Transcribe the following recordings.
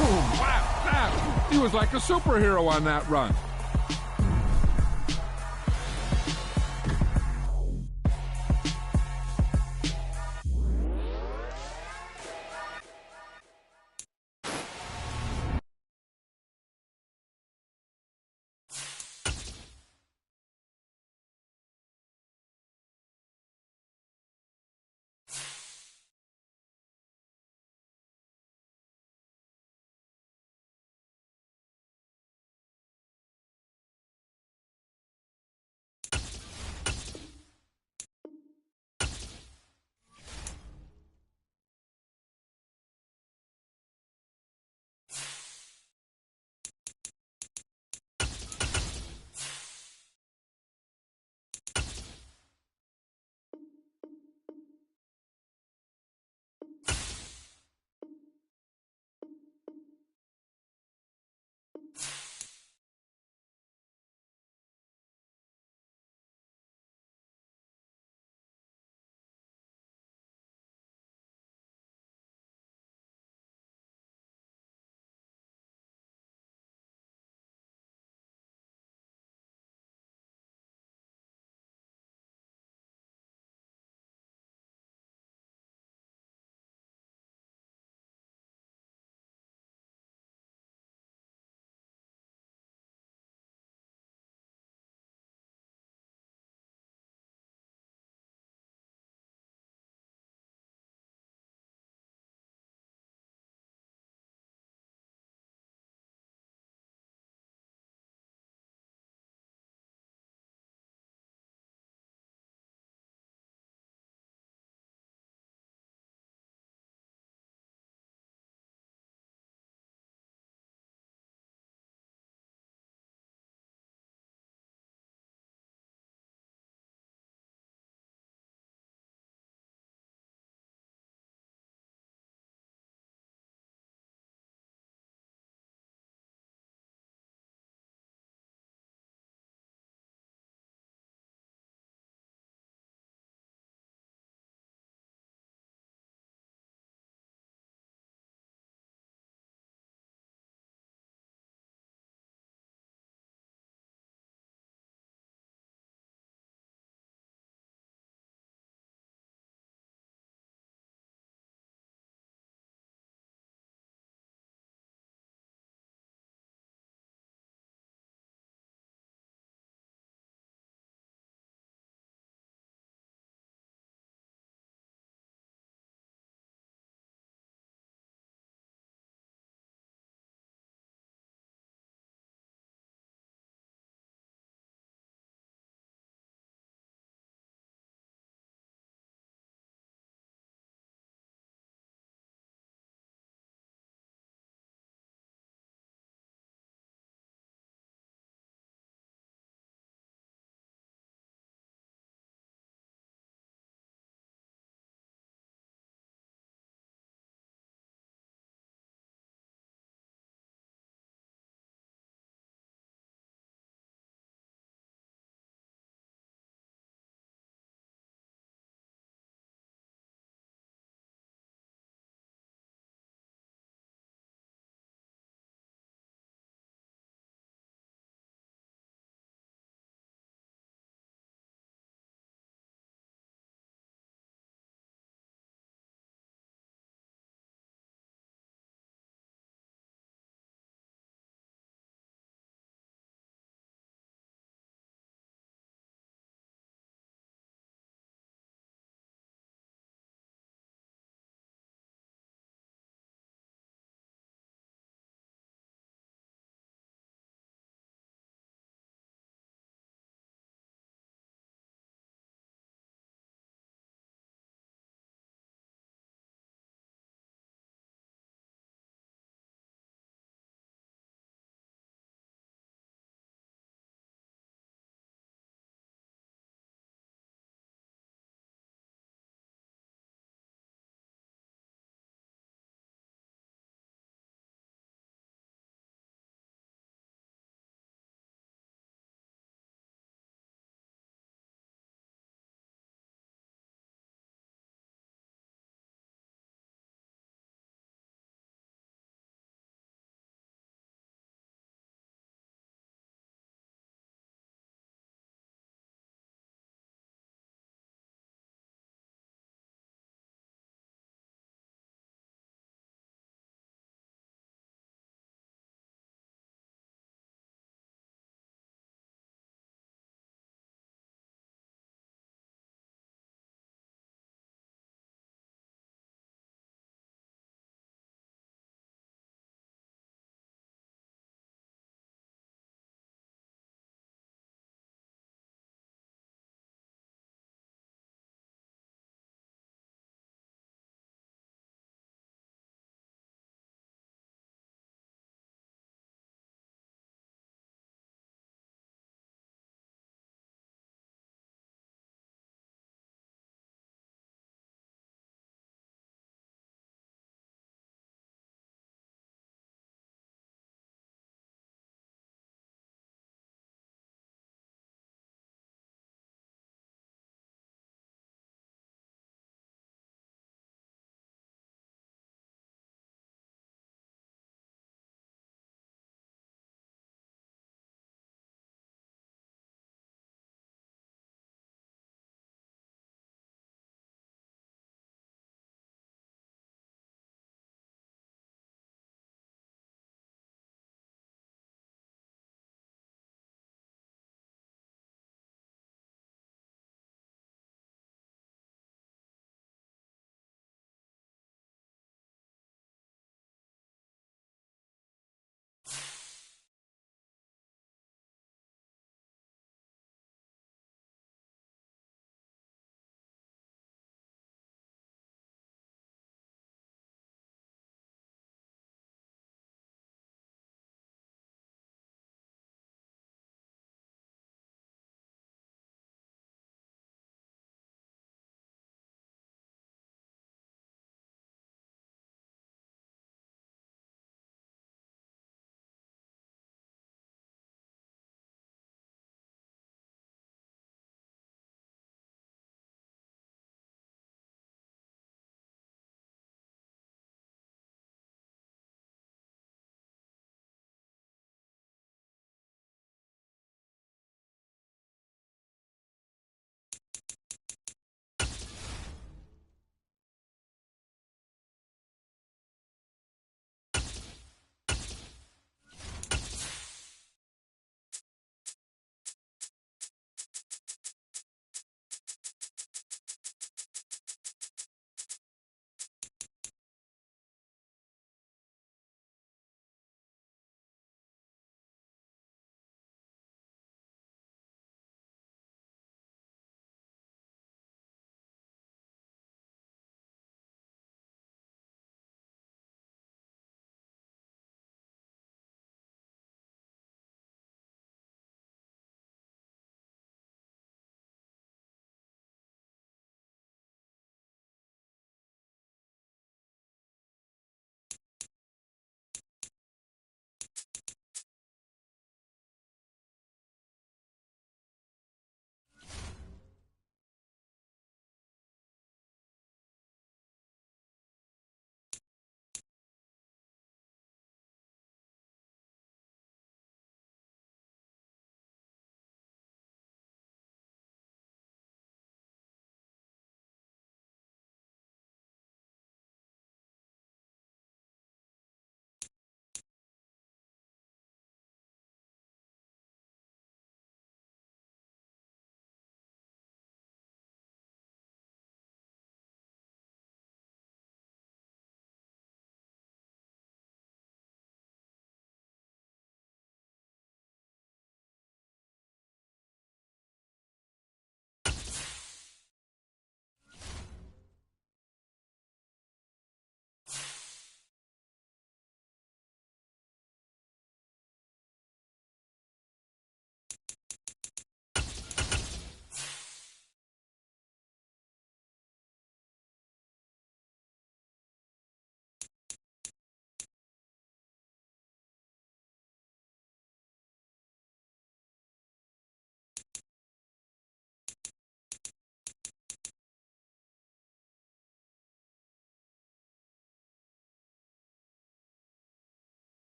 Wow, snap! He was like a superhero on that run.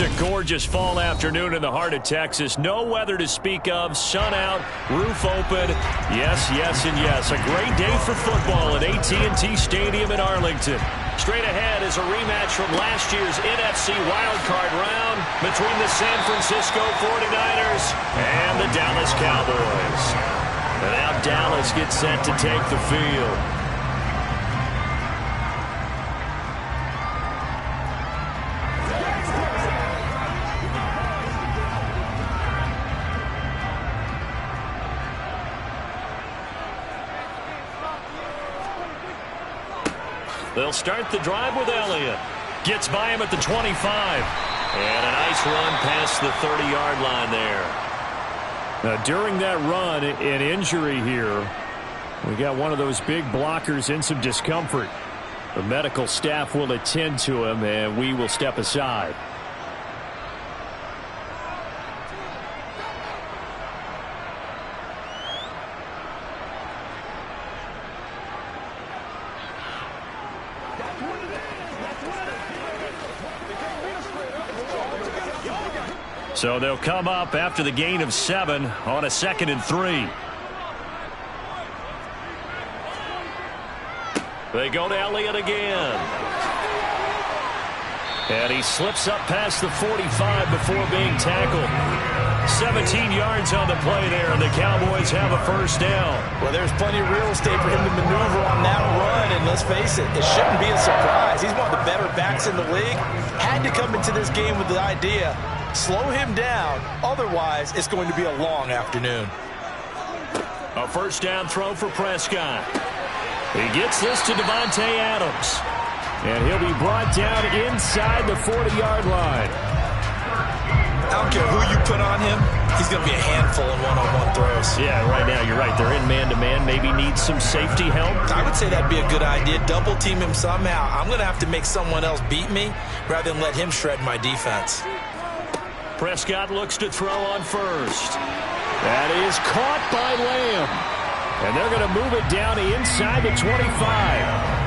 Just a gorgeous fall afternoon in the heart of Texas. No weather to speak of. Sun out, roof open. Yes, yes, and yes. A great day for football at AT&T Stadium in Arlington. Straight ahead is a rematch from last year's NFC wildcard round between the San Francisco 49ers and the Dallas Cowboys. And now Dallas gets set to take the field. They'll start the drive with Elliott. Gets by him at the 25. And a nice run past the 30-yard line there. Now, during that run, an injury here. We got one of those big blockers in some discomfort. The medical staff will attend to him, and we will step aside. So they'll come up after the gain of 7 on a 2nd and 3. They go to Elliott again. And he slips up past the 45 before being tackled. 17 yards on the play there, and the Cowboys have a first down. Well, there's plenty of real estate for him to maneuver on that run, and let's face it, it shouldn't be a surprise. He's one of the better backs in the league. Had to come into this game with the idea, slow him down, otherwise it's going to be a long afternoon. A first down throw for Prescott. He gets this to Davante Adams. And he'll be brought down inside the 40-yard line. I don't care who you put on him, he's going to be a handful in one-on-one throws. Yeah, right now you're right. They're in man-to-man. Maybe needs some safety help. I would say that'd be a good idea. Double team him somehow. I'm going to have to make someone else beat me rather than let him shred my defense. Prescott looks to throw on first. That is caught by Lamb. And they're going to move it down inside the 25.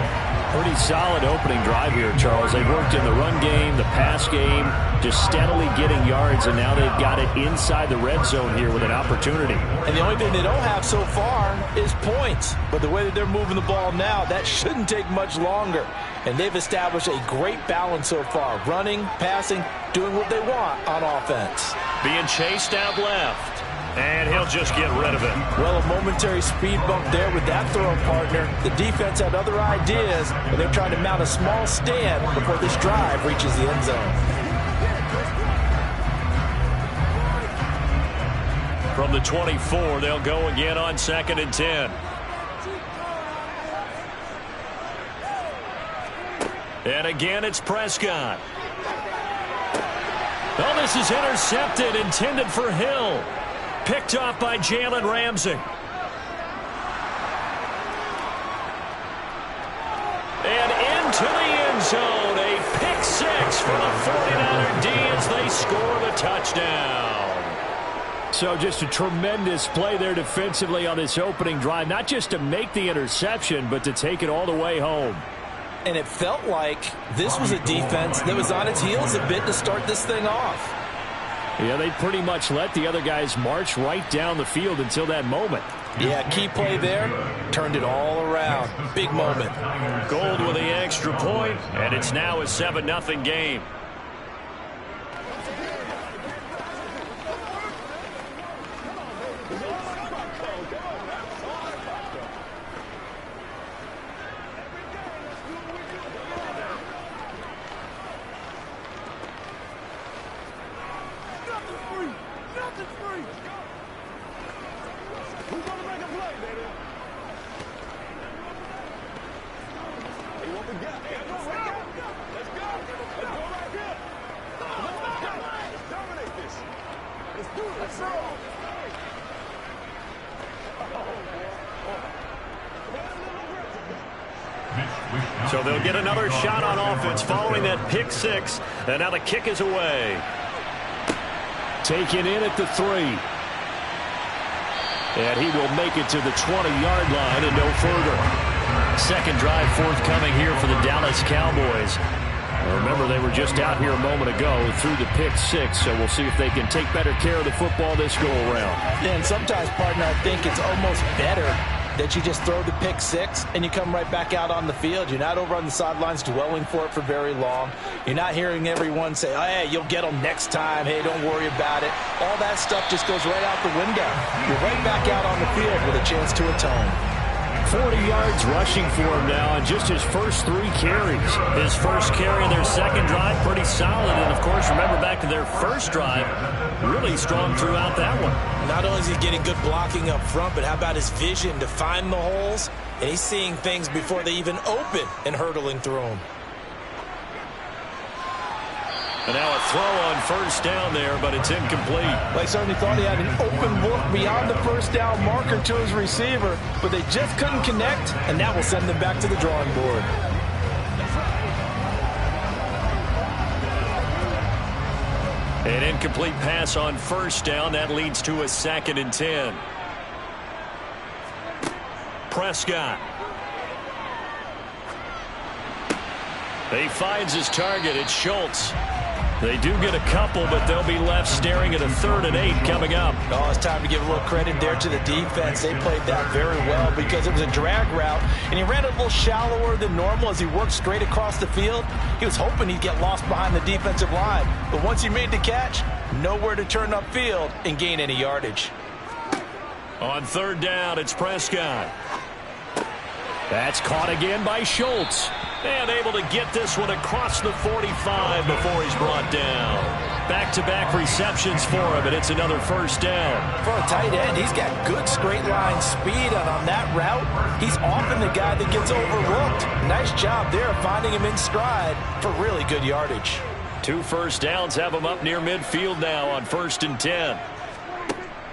Pretty solid opening drive here, Charles. They've worked in the run game, the pass game, just steadily getting yards, and now they've got it inside the red zone here with an opportunity. And the only thing they don't have so far is points. But the way that they're moving the ball now, that shouldn't take much longer. And they've established a great balance so far. Running, passing, doing what they want on offense. Being chased out left. And he'll just get rid of it. Well, a momentary speed bump there with that throw partner. The defense had other ideas, and they're trying to mount a small stand before this drive reaches the end zone. From the 24, they'll go again on 2nd and 10. And again, it's Prescott. Oh, this is intercepted, intended for Hill. Picked off by Jalen Ramsey. And into the end zone. A pick 6 for the 49er D as they score the touchdown. So just a tremendous play there defensively on this opening drive. Not just to make the interception, but to take it all the way home. And it felt like this was a defense that was on its heels a bit to start this thing off. Yeah, they pretty much let the other guys march right down the field until that moment. Yeah, key play there, turned it all around. Big moment. Gold with the extra point, and it's now a 7-0 game. So they'll get another shot on offense following that pick 6. And now the kick is away. Taken in at the 3. And he will make it to the 20-yard line and no further. Second drive forthcoming here for the Dallas Cowboys. Remember, they were just out here a moment ago through the pick six, so we'll see if they can take better care of the football this go-around. Yeah, and sometimes, partner, I think it's almost better that you just throw the pick six and you come right back out on the field. You're not over on the sidelines dwelling for it for very long. You're not hearing everyone say, oh, hey, you'll get them next time. Hey, don't worry about it. All that stuff just goes right out the window. You're right back out on the field with a chance to atone. 40 yards rushing for him now in just his first 3 carries. His first carry in their second drive, pretty solid. And, of course, remember back to their first drive, really strong throughout that one. Not only is he getting good blocking up front, but how about his vision to find the holes? And he's seeing things before they even open and hurdling through them. And now a throw on first down there, but it's incomplete. They certainly thought he had an open look beyond the first down marker to his receiver, but they just couldn't connect, and that will send them back to the drawing board. An incomplete pass on first down. That leads to a 2nd and 10. Prescott. He finds his target. It's Schultz. They do get a couple, but they'll be left staring at a 3rd and 8 coming up. Oh, it's time to give a little credit there to the defense. They played that very well because it was a drag route, and he ran a little shallower than normal as he worked straight across the field. He was hoping he'd get lost behind the defensive line, but once he made the catch, nowhere to turn upfield and gain any yardage. On 3rd down, it's Prescott. That's caught again by Schultz. And able to get this one across the 45 before he's brought down. Back-to-back receptions for him, and it's another first down. For a tight end, he's got good straight-line speed, and on that route, he's often the guy that gets overlooked. Nice job there finding him in stride for really good yardage. 2 first downs have him up near midfield now on 1st and 10.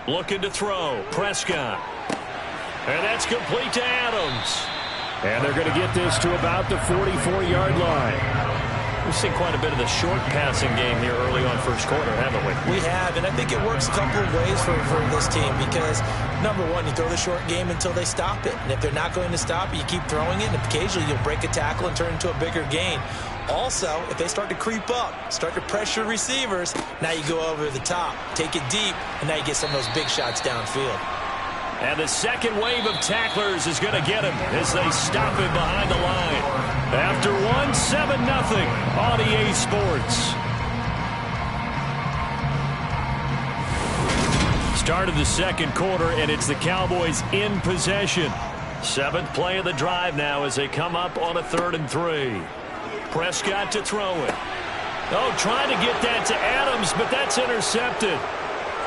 Looking to throw. Prescott. And that's complete to Adams. And they're going to get this to about the 44-yard line. We've seen quite a bit of the short passing game here early on first quarter, haven't we? We have, and I think it works a couple of ways for this team because, number one, you throw the short game until they stop it. And if they're not going to stop it, you keep throwing it, and occasionally you'll break a tackle and turn it into a bigger gain. Also, if they start to creep up, start to pressure receivers, now you go over the top, take it deep, and now you get some of those big shots downfield. And the second wave of tacklers is going to get him as they stop him behind the line. After one, 7-0 on EA Sports. Start of the second quarter, and it's the Cowboys in possession. 7th play of the drive now as they come up on a 3rd and 3. Prescott to throw it. Oh, trying to get that to Adams, but that's intercepted.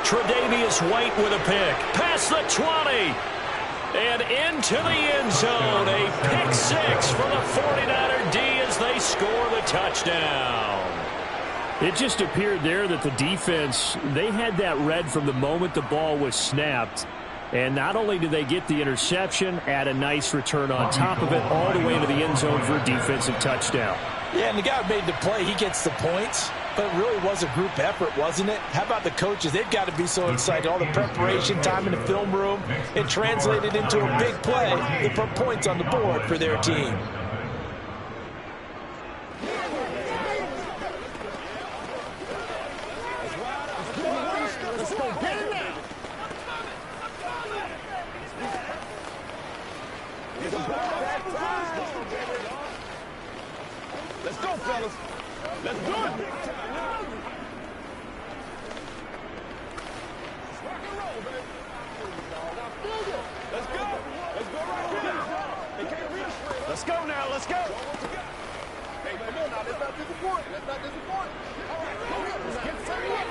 Tre'Davious White with a pick. Past the 20. And into the end zone. A pick 6 for the 49er D as they score the touchdown. It just appeared there that the defense, they had that read from the moment the ball was snapped. And not only did they get the interception, add a nice return on top of it, all the way into the end zone for a defensive touchdown. Yeah, and the guy who made the play, he gets the points. But it really was a group effort, wasn't it? How about the coaches? They've got to be so excited. All the preparation time in the film room. It translated into a big play that put points on the board for their team. Let's go, fellas. Let's do it. Let's go. Let's go right here. Let's go now. Let's go. Hey, come on now. Let's not disappoint. Let's not disappoint. All right, let's get set up.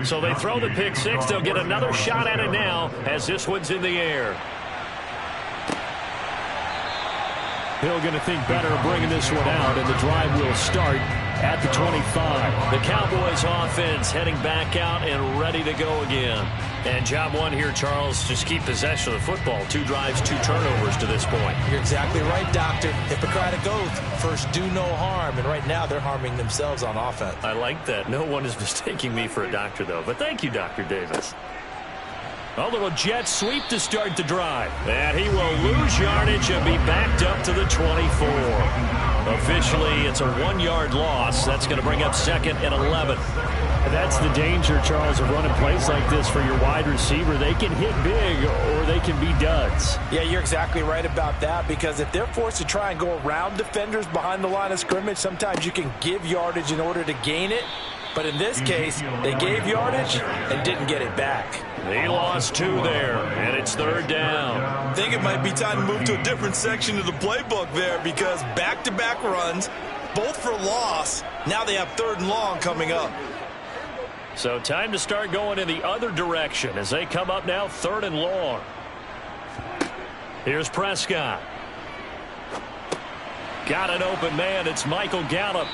So they throw the pick 6. They'll get another shot at it now as this one's in the air. Hill going to think better of bringing this one out, and the drive will start at the 25. The Cowboys offense heading back out and ready to go again. And job one here, Charles, just keep possession of the football. 2 drives, 2 turnovers to this point. You're exactly right, Doctor. Hippocratic oath, first do no harm. And right now they're harming themselves on offense. I like that. No one is mistaking me for a doctor, though. But thank you, Dr. Davis. A little jet sweep to start the drive. And he will lose yardage and be backed up to the 24. Officially, it's a 1-yard loss. That's going to bring up 2nd and 11. That's the danger, Charles, of running plays like this for your wide receiver. They can hit big or they can be duds. Yeah, you're exactly right about that, because if they're forced to try and go around defenders behind the line of scrimmage, sometimes you can give yardage in order to gain it. But in this case, they gave yardage and didn't get it back. He lost 2 there, and it's 3rd down. I think it might be time to move to a different section of the playbook there, because back-to-back runs, both for loss. Now they have 3rd and long coming up. So time to start going in the other direction as they come up now 3rd and long. Here's Prescott. Got an open man. It's Michael Gallup.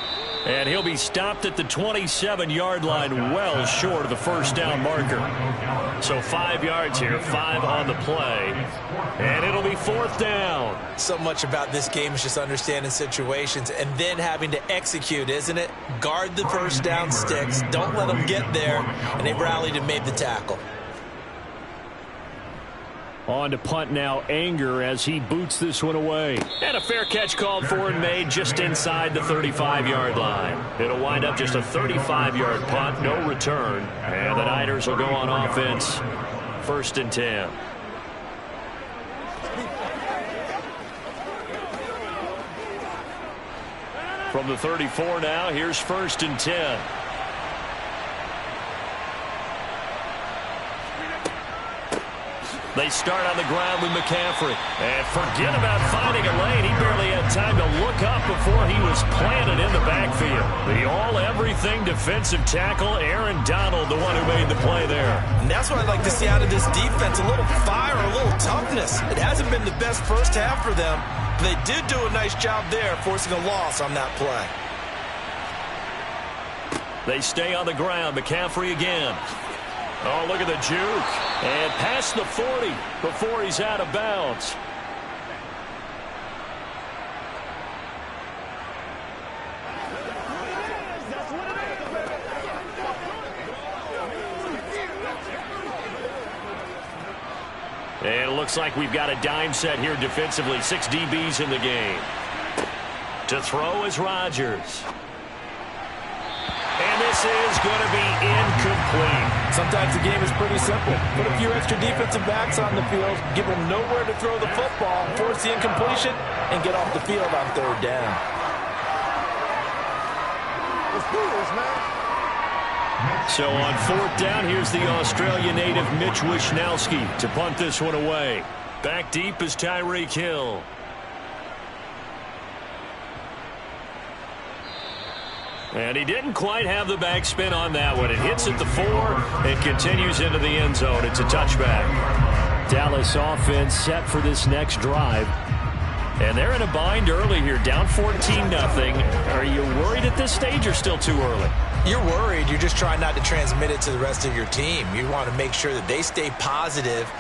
And he'll be stopped at the 27-yard line, well short of the 1st down marker. So 5 yards here, 5 on the play. And it'll be 4th down. So much about this game is just understanding situations and then having to execute, isn't it? Guard the 1st down sticks. Don't let them get there. And they rallied and made the tackle. On to punt now, Anger, as he boots this one away. And a fair catch called for and made just inside the 35-yard line. It'll wind up just a 35-yard punt, no return. And the Niners will go on offense, 1st and 10. From the 34 now, here's 1st and 10. They start on the ground with McCaffrey. And forget about finding a lane. He barely had time to look up before he was planted in the backfield. The all-everything defensive tackle, Aaron Donald, the one who made the play there. And that's what I'd like to see out of this defense, a little fire, a little toughness. It hasn't been the best first half for them, but they did do a nice job there, forcing a loss on that play. They stay on the ground. McCaffrey again. Oh, look at the juke. And past the 40 before he's out of bounds. And it looks like we've got a dime set here defensively. 6 DBs in the game. To throw is Rodgers. And this is going to be incomplete. Sometimes the game is pretty simple. Put a few extra defensive backs on the field, give them nowhere to throw the football, force the incompletion, and get off the field on 3rd down. Let's do this, man. So on 4th down, here's the Australia native Mitch Wishnowsky to punt this one away. Back deep is Tyreek Hill. And he didn't quite have the backspin on that one. It hits at the 4 and continues into the end zone. It's a touchback. Dallas offense set for this next drive. And they're in a bind early here, down 14-0. Are you worried at this stage or still too early? You're worried. You're just trying not to transmit it to the rest of your team. You want to make sure that they stay positive.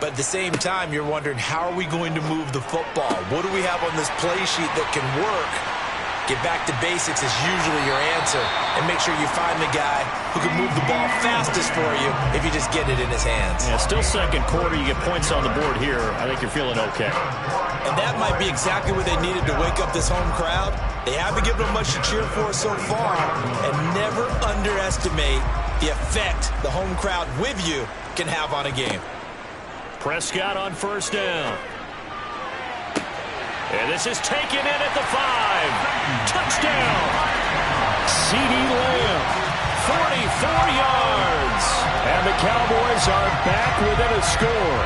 But at the same time, you're wondering, how are we going to move the football? What do we have on this play sheet that can work? Get back to basics is usually your answer. And make sure you find the guy who can move the ball fastest for you if you just get it in his hands. Yeah, still 2nd quarter. You get points on the board here. I think you're feeling okay. And that might be exactly what they needed to wake up this home crowd. They haven't given them much to cheer for so far. And never underestimate the effect the home crowd with you can have on a game. Prescott on 1st down. And this is taken in at the 5. Touchdown. CeeDee Lamb, 44 yards. And the Cowboys are back within a score.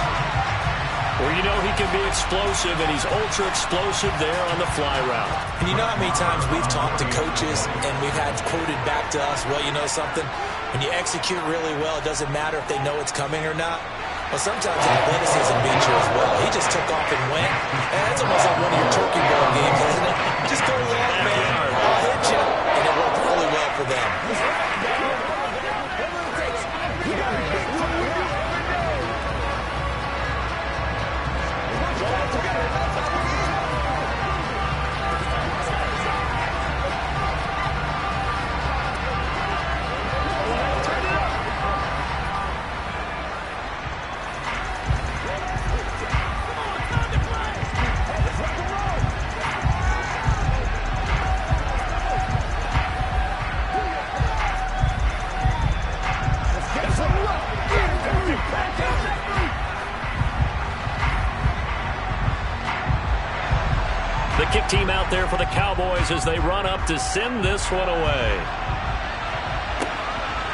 Well, you know he can be explosive, and he's ultra explosive there on the fly route. And you know how many times we've talked to coaches and we've had quoted back to us, well, you know something? When you execute really well, it doesn't matter if they know it's coming or not. Well, sometimes athleticism beats you as well. He just took off and went. And that's almost like one of your Turkey Bowl games, isn't it? Just go long, man. I'll hit you. And it worked really well for them. The kick team out there for the Cowboys as they run up to send this one away.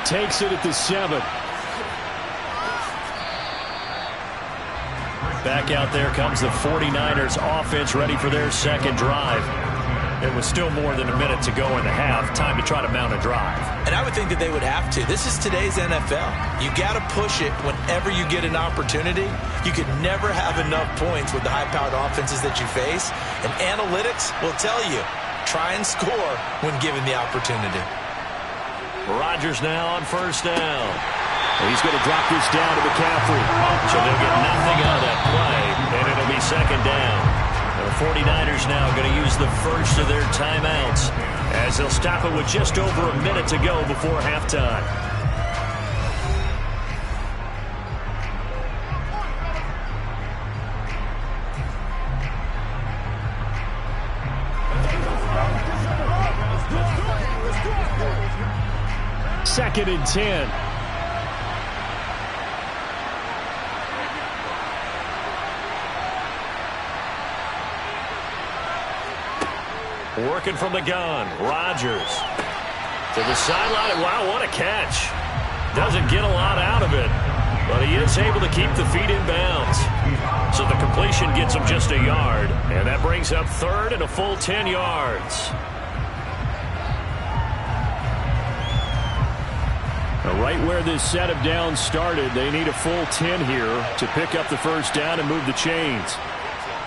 Takes it at the 7. Back out there comes the 49ers offense ready for their second drive. It was still more than a minute to go in the half. Time to try to mount a drive. And I would think that they would have to. This is today's NFL. You got to push it whenever you get an opportunity. You could never have enough points with the high-powered offenses that you face. And analytics will tell you, try and score when given the opportunity. Rodgers now on first down. He's going to drop this down to McCaffrey. So they'll get nothing out of that play, and it'll be second down. The 49ers now going to use the first of their timeouts as they'll stop it with just over a minute to go before halftime. Second and 10. Working from the gun, Rodgers to the sideline. Wow, what a catch. Doesn't get a lot out of it, but he is able to keep the feet in bounds. So the completion gets him just a yard, and that brings up third and a full 10 yards. Right where this set of downs started, they need a full 10 here to pick up the first down and move the chains.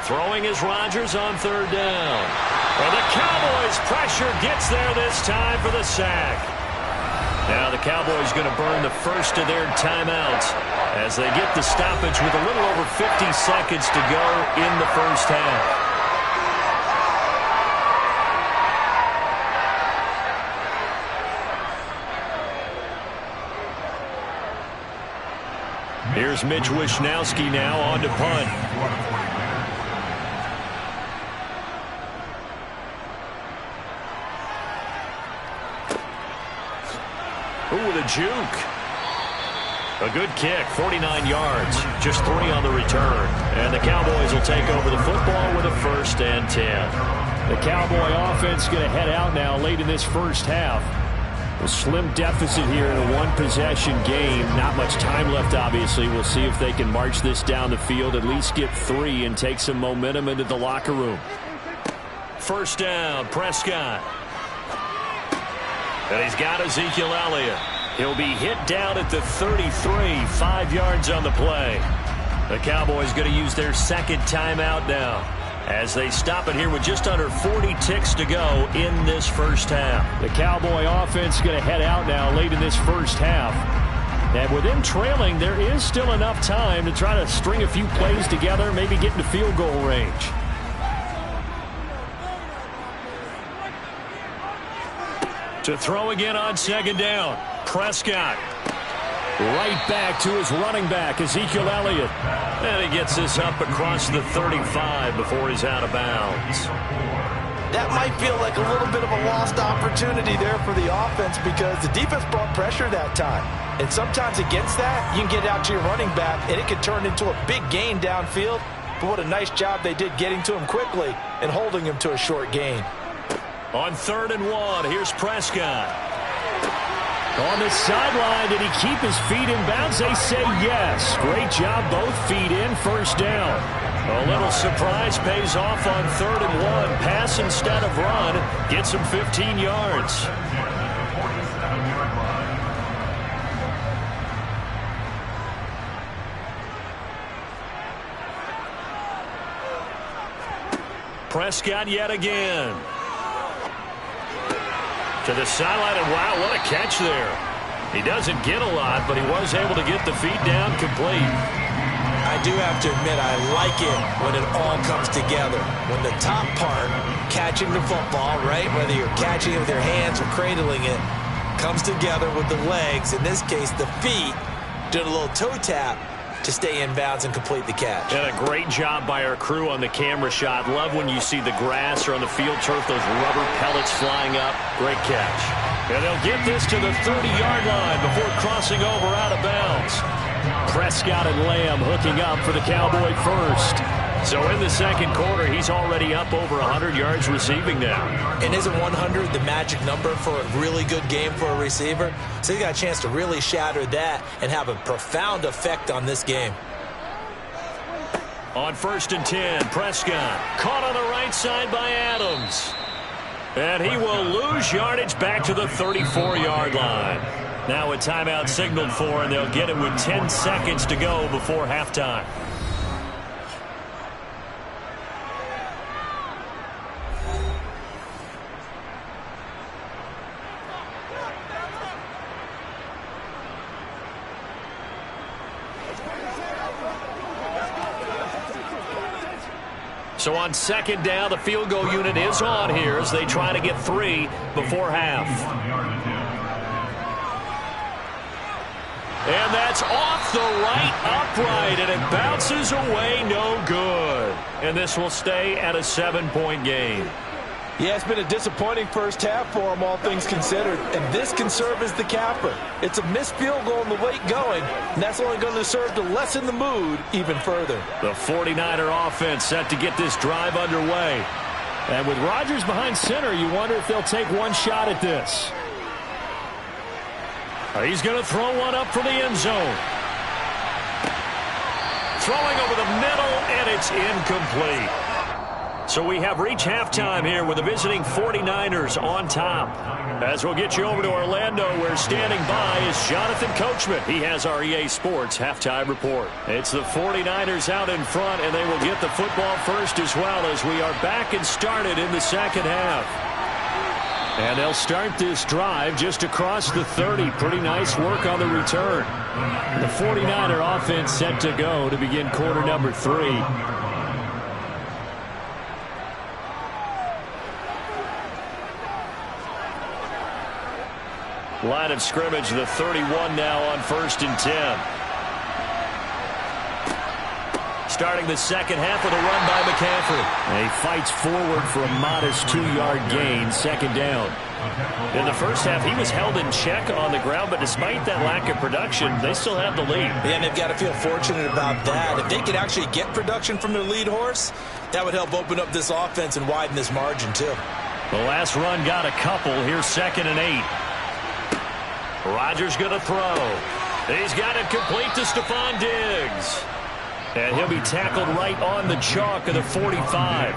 Throwing is Rodgers on third down. Well, the Cowboys' pressure gets there this time for the sack. Now the Cowboys going to burn the first of their timeouts as they get the stoppage with a little over 50 seconds to go in the first half. Here's Mitch Wishnowsky now on to punt. Ooh, the juke. A good kick, 49 yards, just 3 on the return. And the Cowboys will take over the football with a 1st and 10. The Cowboy offense going to head out now late in this first half. A slim deficit here in a one-possession game. Not much time left, obviously. We'll see if they can march this down the field, at least get 3 and take some momentum into the locker room. First down, Prescott. And he's got Ezekiel Elliott. He'll be hit down at the 33, 5 yards on the play. The Cowboys going to use their second timeout now as they stop it here with just under 40 ticks to go in this first half. The Cowboy offense going to head out now late in this first half. And with them trailing, there is still enough time to try to string a few plays together, maybe get into field goal range. To throw again on second down, Prescott. Right back to his running back, Ezekiel Elliott. And he gets this up across the 35 before he's out of bounds. That might feel like a little bit of a lost opportunity there for the offense because the defense brought pressure that time. And sometimes against that, you can get out to your running back, and it can turn into a big gain downfield. But what a nice job they did getting to him quickly and holding him to a short gain. On 3rd and 1, here's Prescott. On the sideline, did he keep his feet in bounds? They say yes. Great job, both feet in, first down. A little surprise pays off on 3rd and 1. Pass instead of run. Gets him 15 yards. Prescott yet again. To the sideline, and wow, what a catch there. He doesn't get a lot, but he was able to get the feet down complete. I do have to admit, I like it when it all comes together. When the top part, catching the football, right, whether you're catching it with your hands or cradling it, comes together with the legs, in this case the feet, doing a little toe tap to stay in bounds and complete the catch. And a great job by our crew on the camera shot. Love when you see the grass or on the field turf, those rubber pellets flying up. Great catch. And they'll get this to the 30-yard line before crossing over out of bounds. Prescott and Lamb hooking up for the Cowboy first. So in the second quarter, he's already up over 100 yards receiving now. And isn't 100 the magic number for a really good game for a receiver? So he got a chance to really shatter that and have a profound effect on this game. On 1st and 10, Prescott caught on the right side by Adams. And he will lose yardage back to the 34-yard line. Now a timeout signaled for, and they'll get it with 10 seconds to go before halftime. So on 2nd down, the field goal unit is on here as they try to get 3 before half. And that's off the right upright, and it bounces away, no good. And this will stay at a 7-point game. Yeah, it's been a disappointing first half for him, all things considered. And this can serve as the capper. It's a missed field goal in the late going, and that's only going to serve to lessen the mood even further. The 49er offense set to get this drive underway. And with Rodgers behind center, you wonder if they'll take one shot at this. He's going to throw one up for the end zone. Throwing over the middle, and it's incomplete. So we have reached halftime here with the visiting 49ers on top. As we'll get you over to Orlando, where standing by is Jonathan Coachman. He has our EA Sports halftime report. It's the 49ers out in front, and they will get the football first as well as we are back and started in the second half. And they'll start this drive just across the 30. Pretty nice work on the return. The 49er offense set to go to begin quarter number 3. Line of scrimmage, the 31 now on 1st and 10. Starting the second half with a run by McCaffrey. And he fights forward for a modest 2-yard gain, 2nd down. In the first half, he was held in check on the ground, but despite that lack of production, they still have the lead. Yeah, and they've got to feel fortunate about that. If they could actually get production from their lead horse, that would help open up this offense and widen this margin, too. The last run got a couple. Here's 2nd and 8. Rodgers going to throw. He's got it complete to Stephon Diggs. And he'll be tackled right on the chalk of the 45.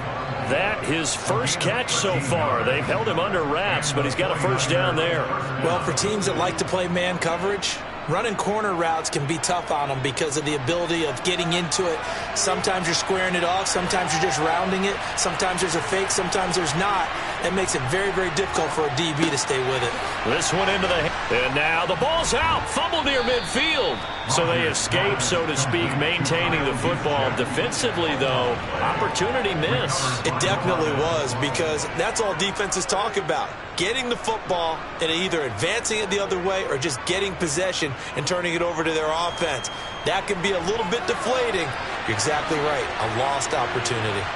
That his first catch so far. They've held him under wraps, but he's got a first down there. Well, for teams that like to play man coverage, running corner routes can be tough on them because of the ability of getting into it. Sometimes you're squaring it off. Sometimes you're just rounding it. Sometimes there's a fake. Sometimes there's not. That makes it very, very difficult for a DB to stay with it. This one into the... And now the ball's out. Fumble near midfield. So they escape, so to speak, maintaining the football. Defensively, though, opportunity miss. It definitely was, because that's all defenses talk about. Getting the football and either advancing it the other way or just getting possession and turning it over to their offense. That can be a little bit deflating. You're exactly right. A lost opportunity.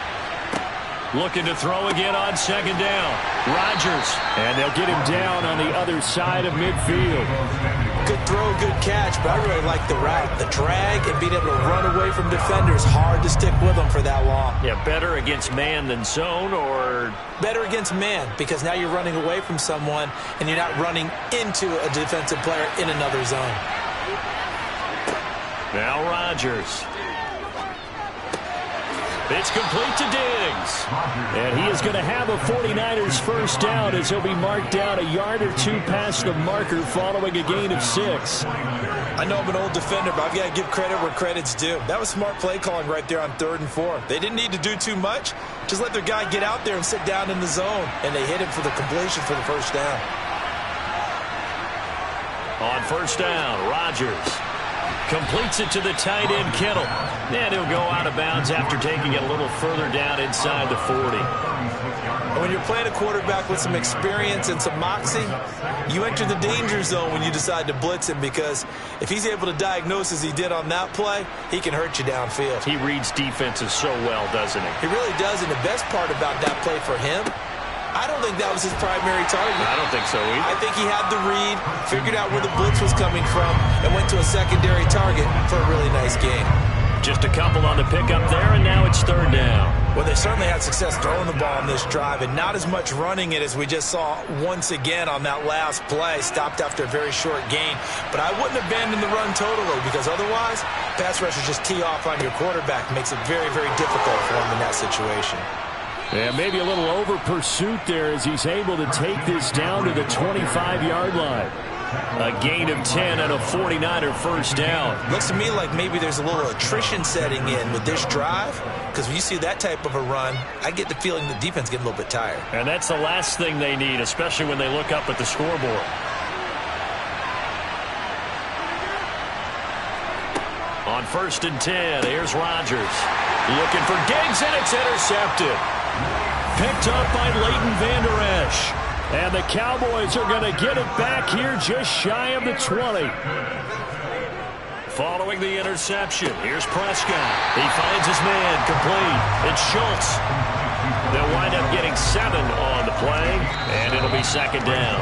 Looking to throw again on 2nd down. Rodgers. And they'll get him down on the other side of midfield. Good throw, good catch, but I really like the route. The drag and being able to run away from defenders. Hard to stick with them for that long. Yeah, better against man than zone, or... Better against man, because now you're running away from someone and you're not running into a defensive player in another zone. Now Rodgers. It's complete to Diggs. And he is going to have a 49ers first down as he'll be marked down a yard or 2 past the marker following a gain of 6. I know I'm an old defender, but I've got to give credit where credit's due. That was smart play calling right there on 3rd and 4. They didn't need to do too much. Just let their guy get out there and sit down in the zone. And they hit him for the completion for the first down. On 1st down, Rodgers completes it to the tight end, Kittle. And he'll go out of bounds after taking it a little further down inside the 40. And when you're playing a quarterback with some experience and some moxie, you enter the danger zone when you decide to blitz him, because if he's able to diagnose as he did on that play, he can hurt you downfield. He reads defenses so well, doesn't he? He really does, and the best part about that play for him, I don't think that was his primary target. I don't think so either. I think he had the read, figured out where the blitz was coming from, and went to a secondary target for a really nice game. Just a couple on the pickup there, and now it's third down. Well, they certainly had success throwing the ball on this drive and not as much running it as we just saw once again on that last play. Stopped after a very short gain. But I wouldn't abandon the run totally because otherwise, pass rushers just tee off on your quarterback. Makes it very, very difficult for him in that situation. Yeah, maybe a little over pursuit there as he's able to take this down to the 25-yard line. A gain of 10 and a 49er first down. Looks to me like maybe there's a little attrition setting in with this drive, because when you see that type of a run, I get the feeling the defense getting a little bit tired. And that's the last thing they need, especially when they look up at the scoreboard. On 1st and 10, here's Rodgers. Looking for Diggs, and it's intercepted. Picked up by Leighton Vander Esch. And the Cowboys are going to get it back here just shy of the 20. Following the interception, here's Prescott. He finds his man, complete. It's Schultz. They'll wind up getting 7 on the play, and it'll be second down.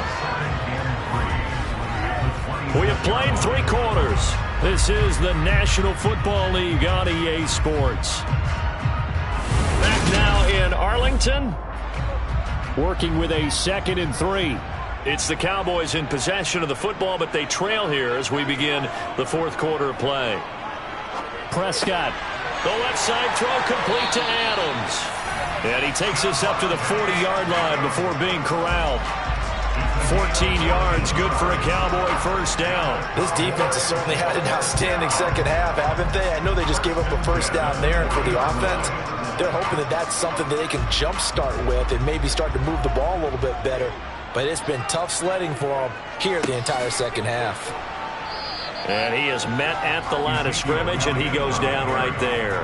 We have played 3 quarters. This is the National Football League on EA Sports. Back now in Arlington, working with a 2nd and 3. It's the Cowboys in possession of the football, but they trail here as we begin the 4th quarter of play. Prescott. The left side throw complete to Adams. And he takes us up to the 40-yard line before being corralled. 14 yards, good for a Cowboy first down. This defense has certainly had an outstanding second half, haven't they? I know they just gave up a first down there, and for the offense, they're hoping that that's something that they can jumpstart with and maybe start to move the ball a little bit better. But it's been tough sledding for them here the entire second half. And he is met at the line of scrimmage, and he goes down right there.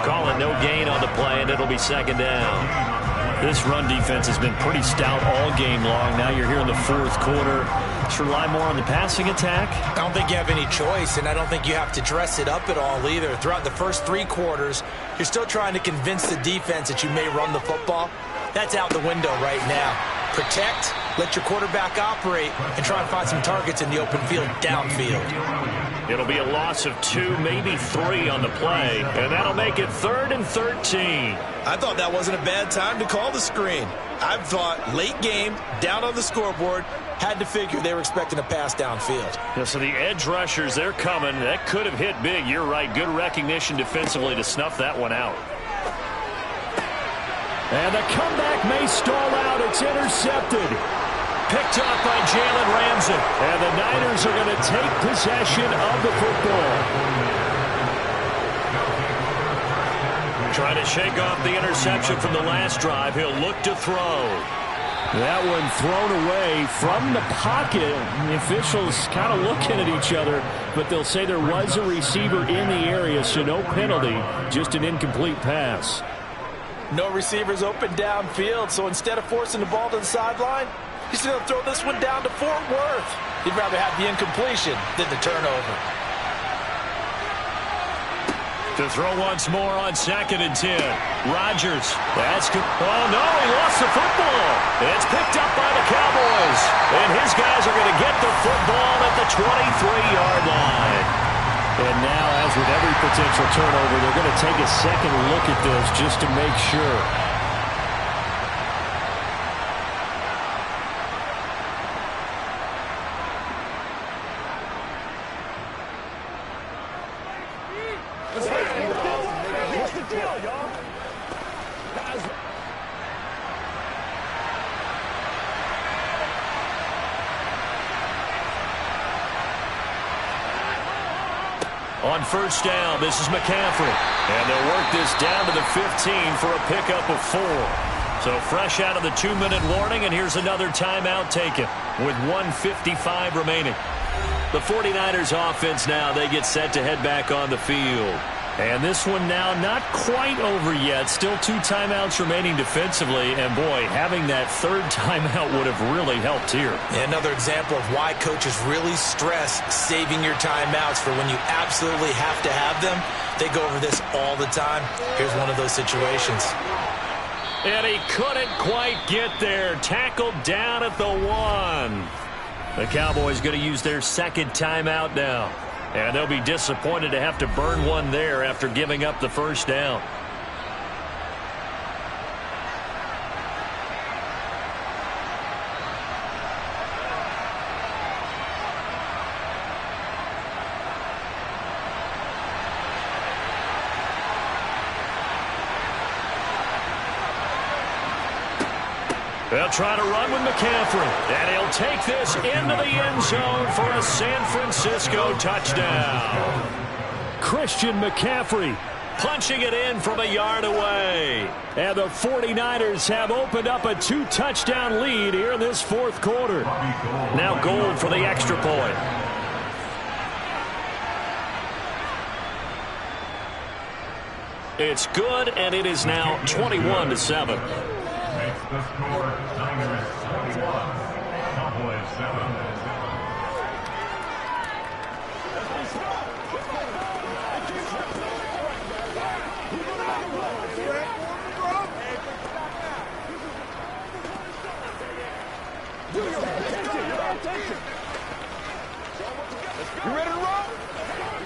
Call it no gain on the play, and it'll be second down. This run defense has been pretty stout all game long. Now you're here in the 4th quarter. Let's rely more on the passing attack. I don't think you have any choice, and I don't think you have to dress it up at all either. Throughout the first 3 quarters, you're still trying to convince the defense that you may run the football. That's out the window right now. Protect, let your quarterback operate, and try and find some targets in the open field downfield. It'll be a loss of 2, maybe 3 on the play, and that'll make it 3rd and 13. I thought that wasn't a bad time to call the screen. I thought late game, down on the scoreboard, had to figure they were expecting a pass downfield. Yeah, so the edge rushers, they're coming. That could have hit big. You're right. Good recognition defensively to snuff that one out. And the comeback may stall out. It's intercepted. Picked up by Jalen Ramsey. And the Niners are going to take possession of the football. Trying to shake off the interception from the last drive. He'll look to throw. That one thrown away from the pocket. The officials kind of looking at each other, but they'll say there was a receiver in the area, so no penalty, just an incomplete pass. No receivers open downfield, so instead of forcing the ball to the sideline, he's going to throw this one down to Fort Worth. He'd rather have the incompletion than the turnover. To throw once more on 2nd and 10. Rodgers. That's good. Oh, no, he lost the football. It's picked up by the Cowboys. And his guys are going to get the football at the 23-yard line. And now, as with every potential turnover, they're going to take a second look at this just to make sure. On 1st down, this is McCaffrey. And they'll work this down to the 15 for a pickup of 4. So fresh out of the 2-minute warning, and here's another timeout taken with 1:55 remaining. The 49ers offense now, they get set to head back on the field. And this one now not quite over yet. Still 2 timeouts remaining defensively. And, boy, having that 3rd timeout would have really helped here. Another example of why coaches really stress saving your timeouts for when you absolutely have to have them. They go over this all the time. Here's one of those situations. And he couldn't quite get there. Tackled down at the 1. The Cowboys going to use their 2nd timeout now. And they'll be disappointed to have to burn one there after giving up the first down. They'll try to run with McCaffrey, and he'll take this into the end zone for a San Francisco touchdown. Christian McCaffrey Punching it in from a yard away. And the 49ers have opened up a 2-touchdown lead here in this fourth quarter. Now Gould for the extra point. It's good, and it is now 21-7. Makes the score Niners 21, Cowboys 7. You ready to roll?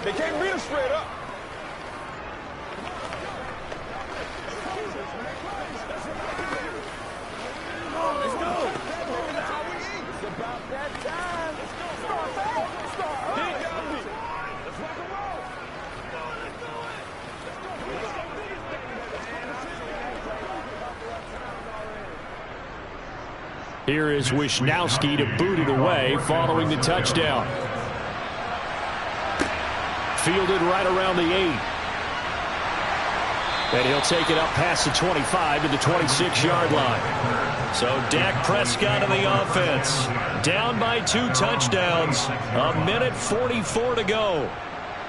They can't beat us straight up. Let's go. It's about that time. Start fast. Start early. Let's rock and roll. Here is Wishnowsky to boot it away following the touchdown. Fielded right around the 8. And he'll take it up past the 25 to the 26-yard line. So Dak Prescott in the offense. Down by 2 touchdowns. A minute 44 to go.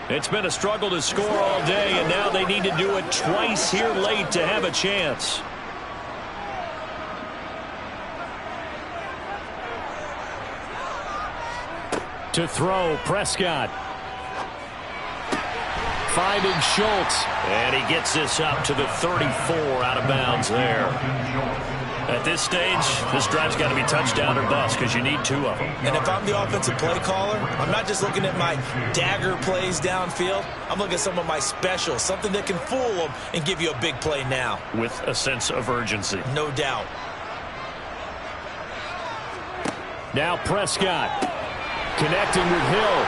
It's been a struggle to score all day, and now they need to do it twice here late to have a chance. To throw, Prescott. Finding Schultz. And he gets this up to the 34 out of bounds there. At this stage, this drive's got to be touchdown or bust because you need 2 of them. And if I'm the offensive play caller, I'm not just looking at my dagger plays downfield. I'm looking at some of my specials, something that can fool them and give you a big play now. With a sense of urgency. No doubt. Now Prescott connecting with Hill.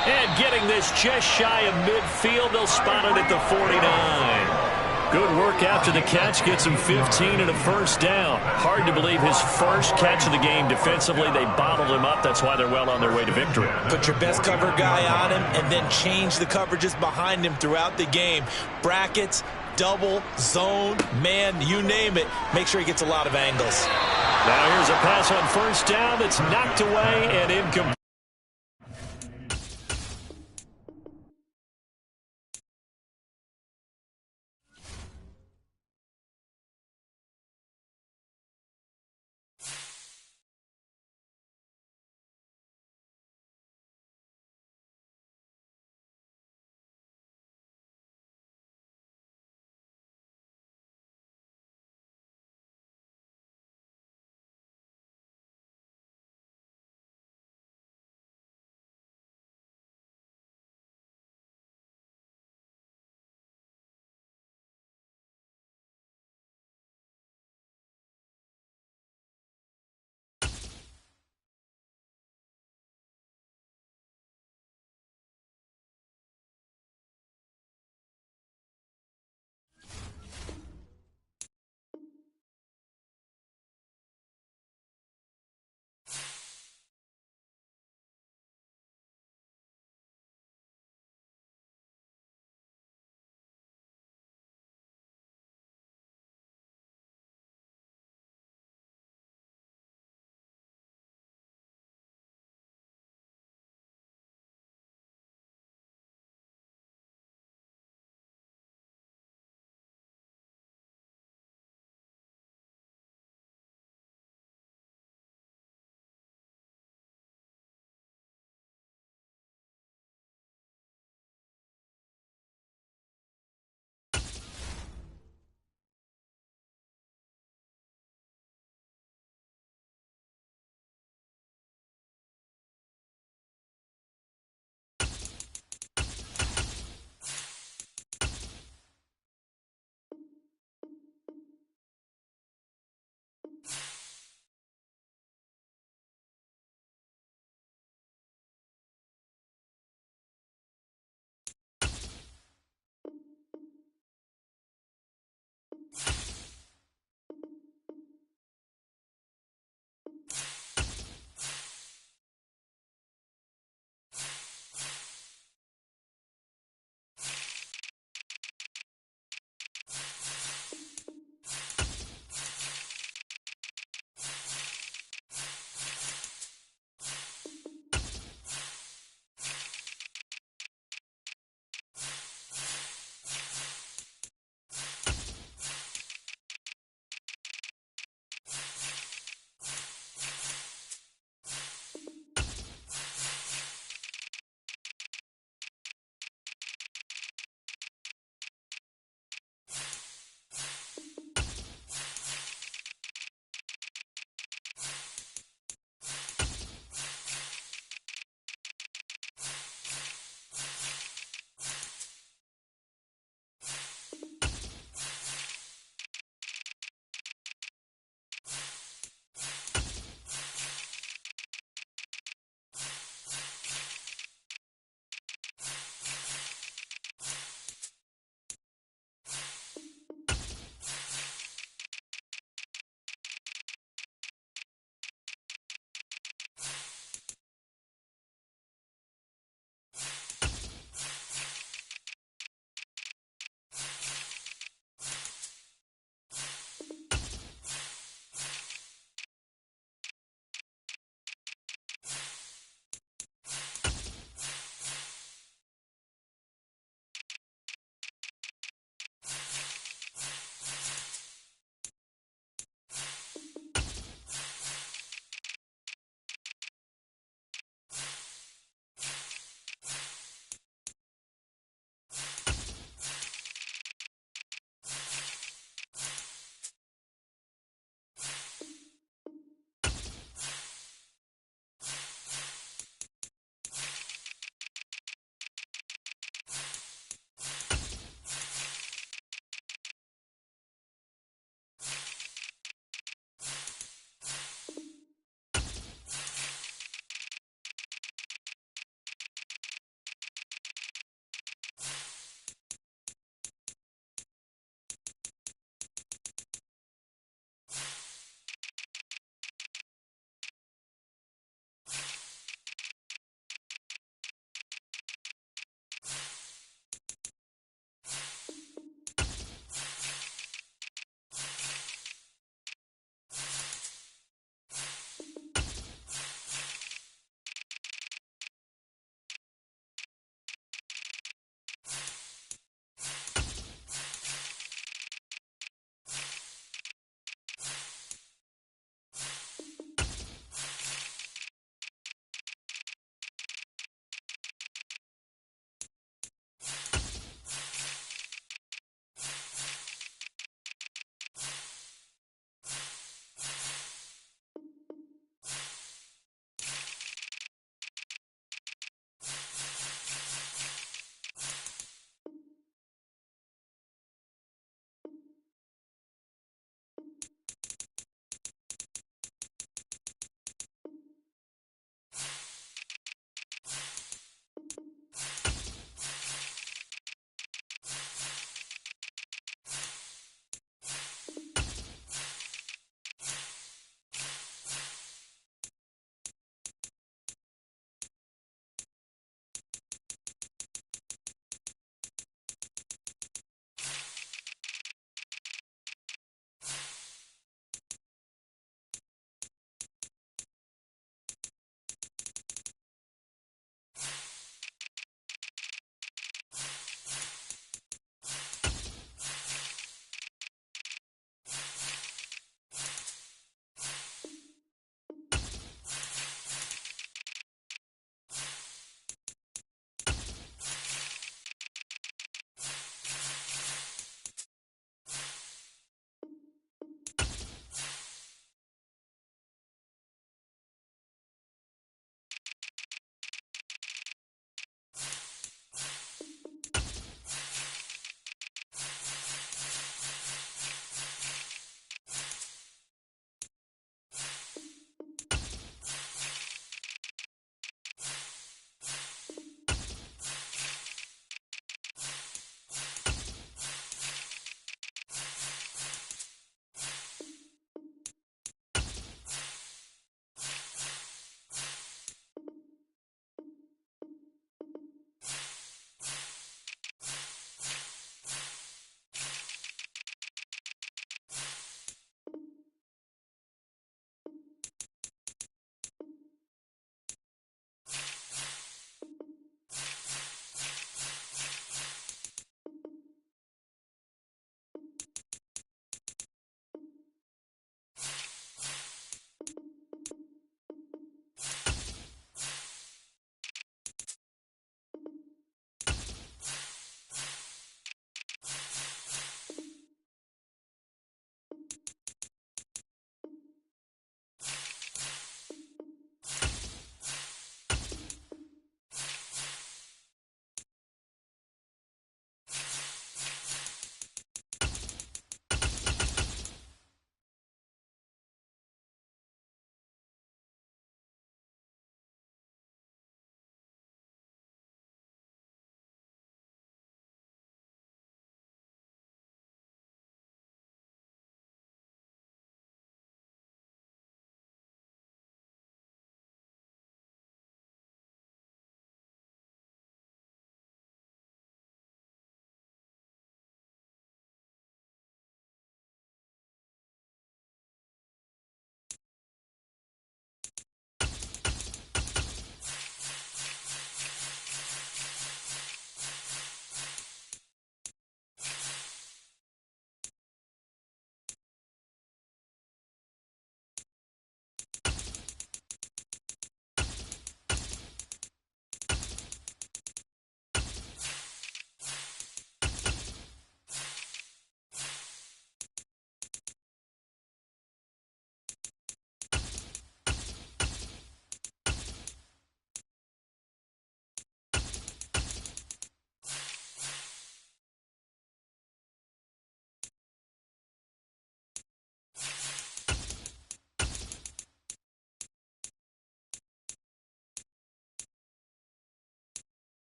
And getting this just shy of midfield. They'll spot it at the 49. Good work after the catch. Gets him 15 and a first down. Hard to believe his first catch of the game defensively. They bottled him up. That's why they're well on their way to victory. Put your best cover guy on him and then change the coverages behind him throughout the game. Brackets, double, zone, man, you name it. Make sure he gets a lot of angles. Now here's a pass on first down that's knocked away and incomplete.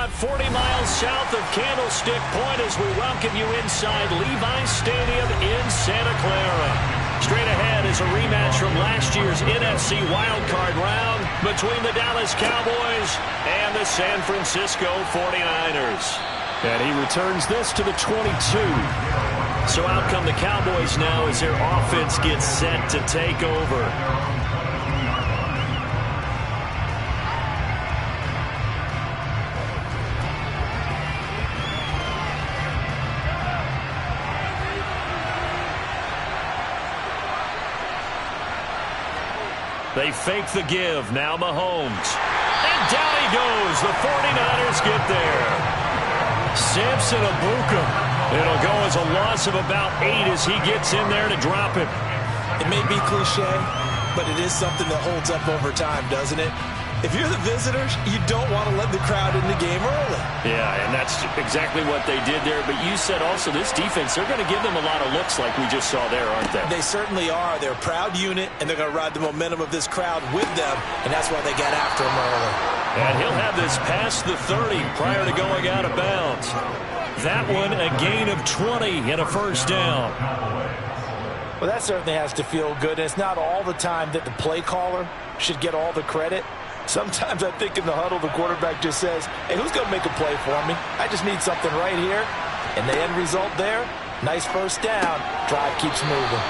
about 40 miles south of Candlestick Point as we welcome you inside Levi's Stadium in Santa Clara. Straight ahead is a rematch from last year's NFC wildcard round between the Dallas Cowboys and the San Francisco 49ers. And he returns this to the 22. So out come the Cowboys now as their offense gets set to take over. They fake the give. Now Mahomes. And down he goes. The 49ers get there. Samson Abuka. It'll go as a loss of about 8 as he gets in there to drop him. It may be cliche, but it is something that holds up over time, doesn't it? If you're the visitors, you don't want to let the crowd in the game early. Yeah, and that's exactly what they did there. But you said also this defense, they're going to give them a lot of looks like we just saw there, aren't they? They certainly are. They're a proud unit, and they're going to ride the momentum of this crowd with them, and that's why they got after him early. And he'll have this past the 30 prior to going out of bounds. That one, a gain of 20 and a first down. Well, that certainly has to feel good. And it's not all the time that the play caller should get all the credit. Sometimes I think in the huddle, the quarterback just says, hey, who's going to make a play for me? I just need something right here. And the end result there, nice first down. Drive keeps moving.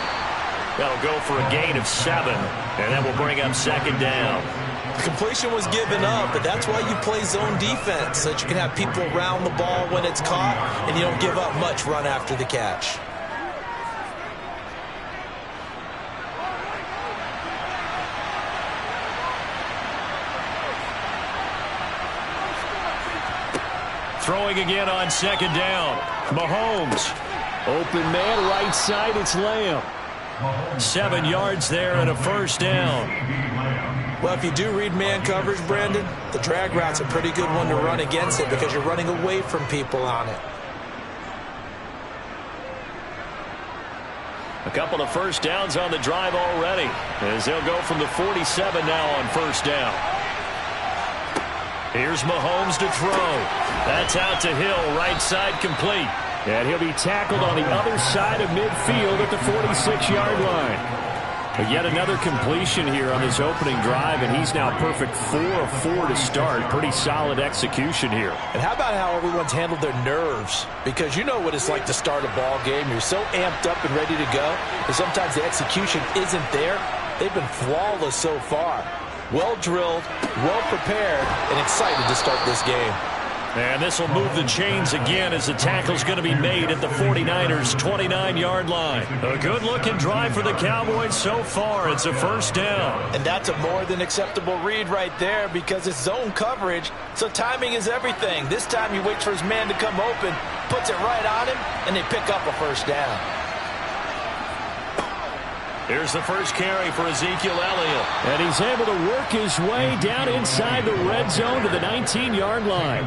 That'll go for a gain of 7, and that will bring up second down. The completion was given up, but that's why you play zone defense, so that you can have people around the ball when it's caught, and you don't give up much run after the catch. Throwing again on second down. Mahomes. Open man, right side, it's Lamb. 7 yards there and a first down. Well, if you do read man coverage, Brandon, the drag route's a pretty good one to run against it because you're running away from people on it. A couple of first downs on the drive already as they'll go from the 47 now on first down. Here's Mahomes to throw. That's out to Hill, right side complete. And he'll be tackled on the other side of midfield at the 46-yard line. But yet another completion here on this opening drive, and he's now perfect 4 of 4 to start. Pretty solid execution here. And how about how everyone's handled their nerves? Because you know what it's like to start a ball game. You're so amped up and ready to go, and sometimes the execution isn't there. They've been flawless so far. Well drilled, well prepared, and excited to start this game. And this will move the chains again as the tackle's going to be made at the 49ers' 29-yard line. A good-looking drive for the Cowboys so far. It's a first down. And that's a more than acceptable read right there because it's zone coverage, so timing is everything. This time he waits for his man to come open, puts it right on him, and they pick up a first down. Here's the first carry for Ezekiel Elliott. And he's able to work his way down inside the red zone to the 19-yard line.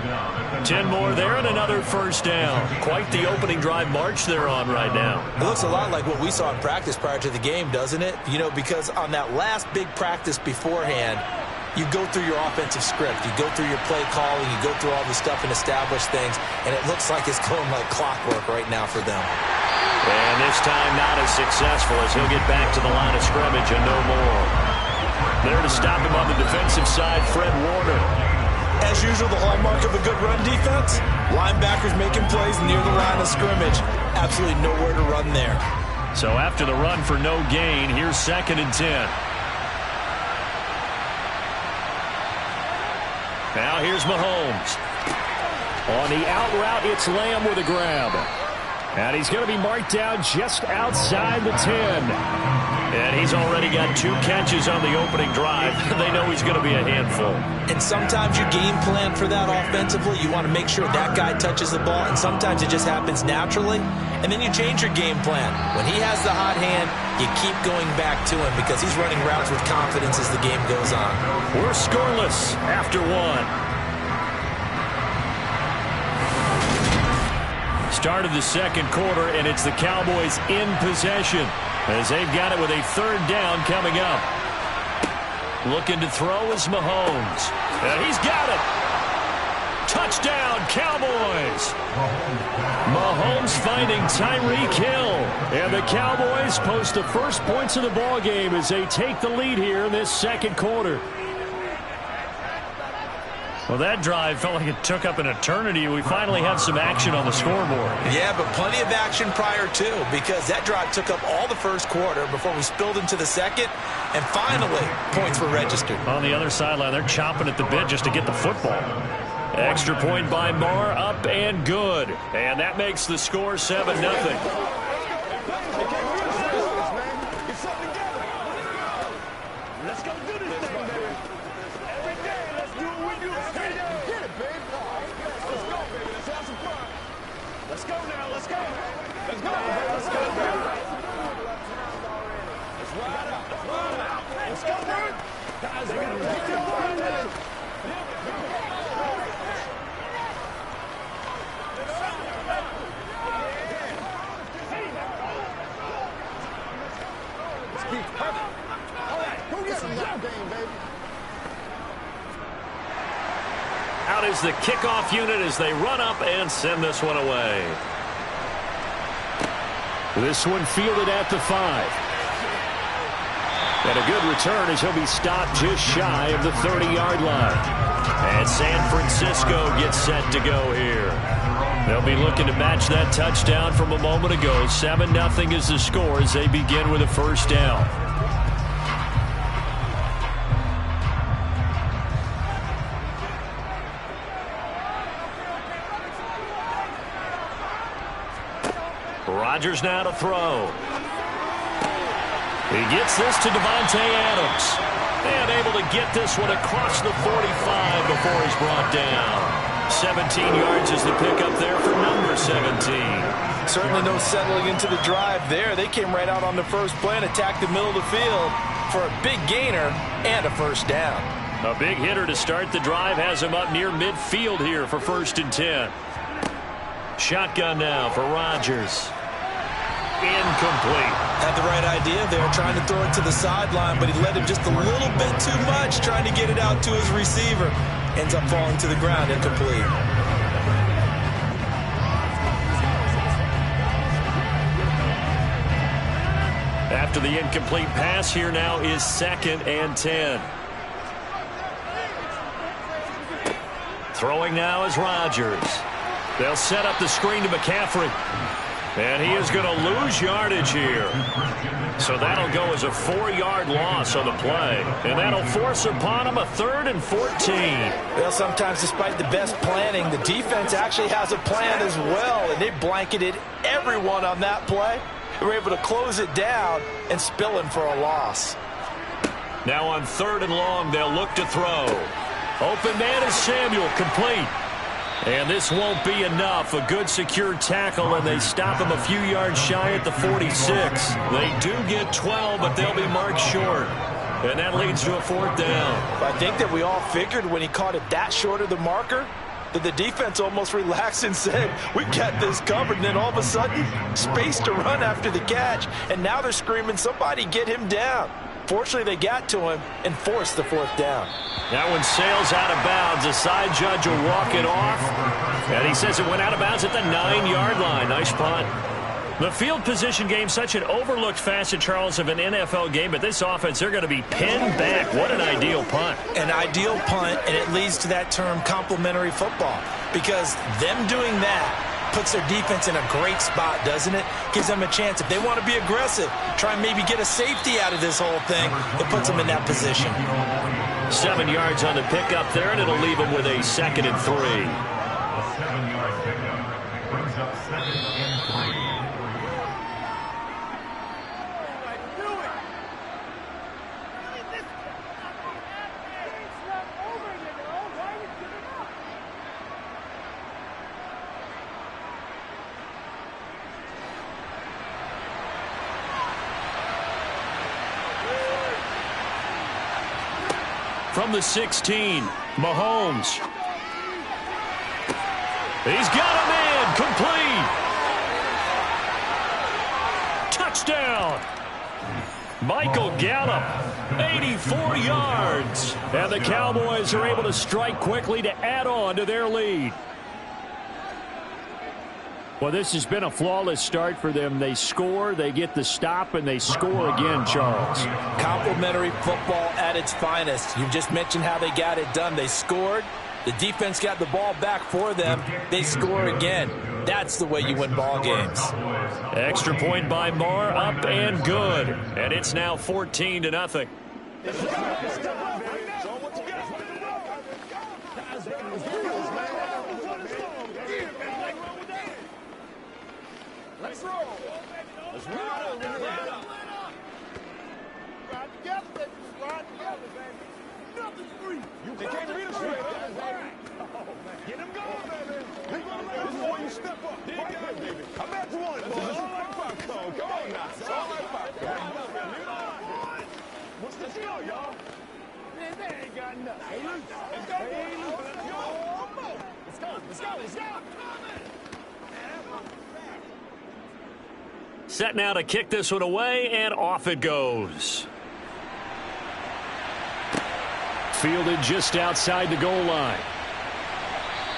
10 more there and another first down. Quite the opening drive march they're on right now. It looks a lot like what we saw in practice prior to the game, doesn't it? You know, because on that last big practice beforehand, you go through your offensive script. You go through your play calling. You go through all the stuff and establish things. And it looks like it's going like clockwork right now for them. And this time not as successful as he'll get back to the line of scrimmage and no more. There to stop him on the defensive side, Fred Warner. As usual, the hallmark of a good run defense, linebackers making plays near the line of scrimmage. Absolutely nowhere to run there. So after the run for no gain, here's 2nd and 10. Now here's Mahomes. On the out route, it's Lamb with a grab. And he's going to be marked down just outside the 10. And he's already got 2 catches on the opening drive. They know he's going to be a handful. And sometimes you game plan for that offensively. You want to make sure that guy touches the ball, and sometimes it just happens naturally. And then you change your game plan. When he has the hot hand, you keep going back to him because he's running routes with confidence as the game goes on. We're scoreless after 1. Start of the second quarter, and it's the Cowboys in possession as they've got it with a 3rd down coming up. Looking to throw is Mahomes. And he's got it. Touchdown, Cowboys. Mahomes finding Tyreek Hill. And the Cowboys post the first points of the ball game as they take the lead here in this second quarter. Well, that drive felt like it took up an eternity. We finally have some action on the scoreboard. Yeah, but plenty of action prior to, because that drive took up all the first quarter before we spilled into the second, and finally, points were registered. On the other sideline, they're chomping at the bit just to get the football. Extra point by Marr, up and good. And that makes the score 7-0. Let's go do this thing, baby. Every day, let's do what we do. Get it, baby. Let's go, baby. Let's have some fun. Let's go now. Let's go. Let's go. Let's go, baby. Let's ride out. Let's ride out. Let's go, baby. Guys, we gotta take your line now. Out is the kickoff unit as they run up and send this one away. This one fielded at the 5. And a good return as he'll be stopped just shy of the 30-yard line. And San Francisco gets set to go here. They'll be looking to match that touchdown from a moment ago. 7-0 is the score as they begin with a first down. Rodgers now to throw. He gets this to Davante Adams. And able to get this one across the 45 before he's brought down. 17 yards is the pickup there for number 17. Certainly no settling into the drive there. They came right out on the first play and attacked the middle of the field for a big gainer and a first down. A big hitter to start the drive has him up near midfield here for 1st and 10. Shotgun now for Rodgers. Incomplete. Had the right idea there, trying to throw it to the sideline, but he led him just a little bit too much, trying to get it out to his receiver. Ends up falling to the ground, incomplete. After the incomplete pass, here now is 2nd and 10. Throwing now is Rodgers. They'll set up the screen to McCaffrey. And he is going to lose yardage here. So that'll go as a 4-yard loss on the play. And that'll force upon him a 3rd and 14. Well, sometimes despite the best planning, the defense actually has a plan as well. And they blanketed everyone on that play. They were able to close it down and spill him for a loss. Now on 3rd and long, they'll look to throw. Open man is Samuel, complete. And this won't be enough. A good secure tackle, and they stop him a few yards shy at the 46. They do get 12, but they'll be marked short. And that leads to a 4th down. I think that we all figured when he caught it that short of the marker that the defense almost relaxed and said, we got this covered. And then all of a sudden, space to run after the catch. And now they're screaming, somebody get him down. Fortunately, they got to him and forced the 4th down. That one sails out of bounds. The side judge will walk it off. And he says it went out of bounds at the 9-yard line. Nice punt. The field position game, such an overlooked facet, Charles, of an NFL game. But this offense, they're going to be pinned back. What an ideal punt. An ideal punt, and it leads to that term complementary football. Because them doing that puts their defense in a great spot, doesn't it? Gives them a chance. If they want to be aggressive, try and maybe get a safety out of this whole thing, it puts them in that position. 7 yards on the pickup there, and it'll leave them with a 2nd and 3. A 7-yard pickup brings up 2nd and 3. From the 16, Mahomes. He's got him in, complete. Touchdown. Michael Gallup, 84 yards. And the Cowboys are able to strike quickly to add on to their lead. Well, this has been a flawless start for them. They score, they get the stop, and they score again, Charles. Complimentary football at its finest. You just mentioned how they got it done. They scored. The defense got the ball back for them. They score again. That's the way you win ball games. Extra point by Moore, up and good. And it's now 14-0. Let's roll. Let's ride together, baby. Ride together, baby. Nothing's free. They can't read us straight up. Get him going, baby. This is where you step up. Dig out, baby. I'm at one. This is all like popcorn. Come on now. It's all like popcorn. Let's go, y'all. Man, they ain't got nothing. Hey, loose. Let's go, boy. Let's go. Let's go. Let's go. Let's go. Set now to kick this one away, and off it goes. Fielded just outside the goal line.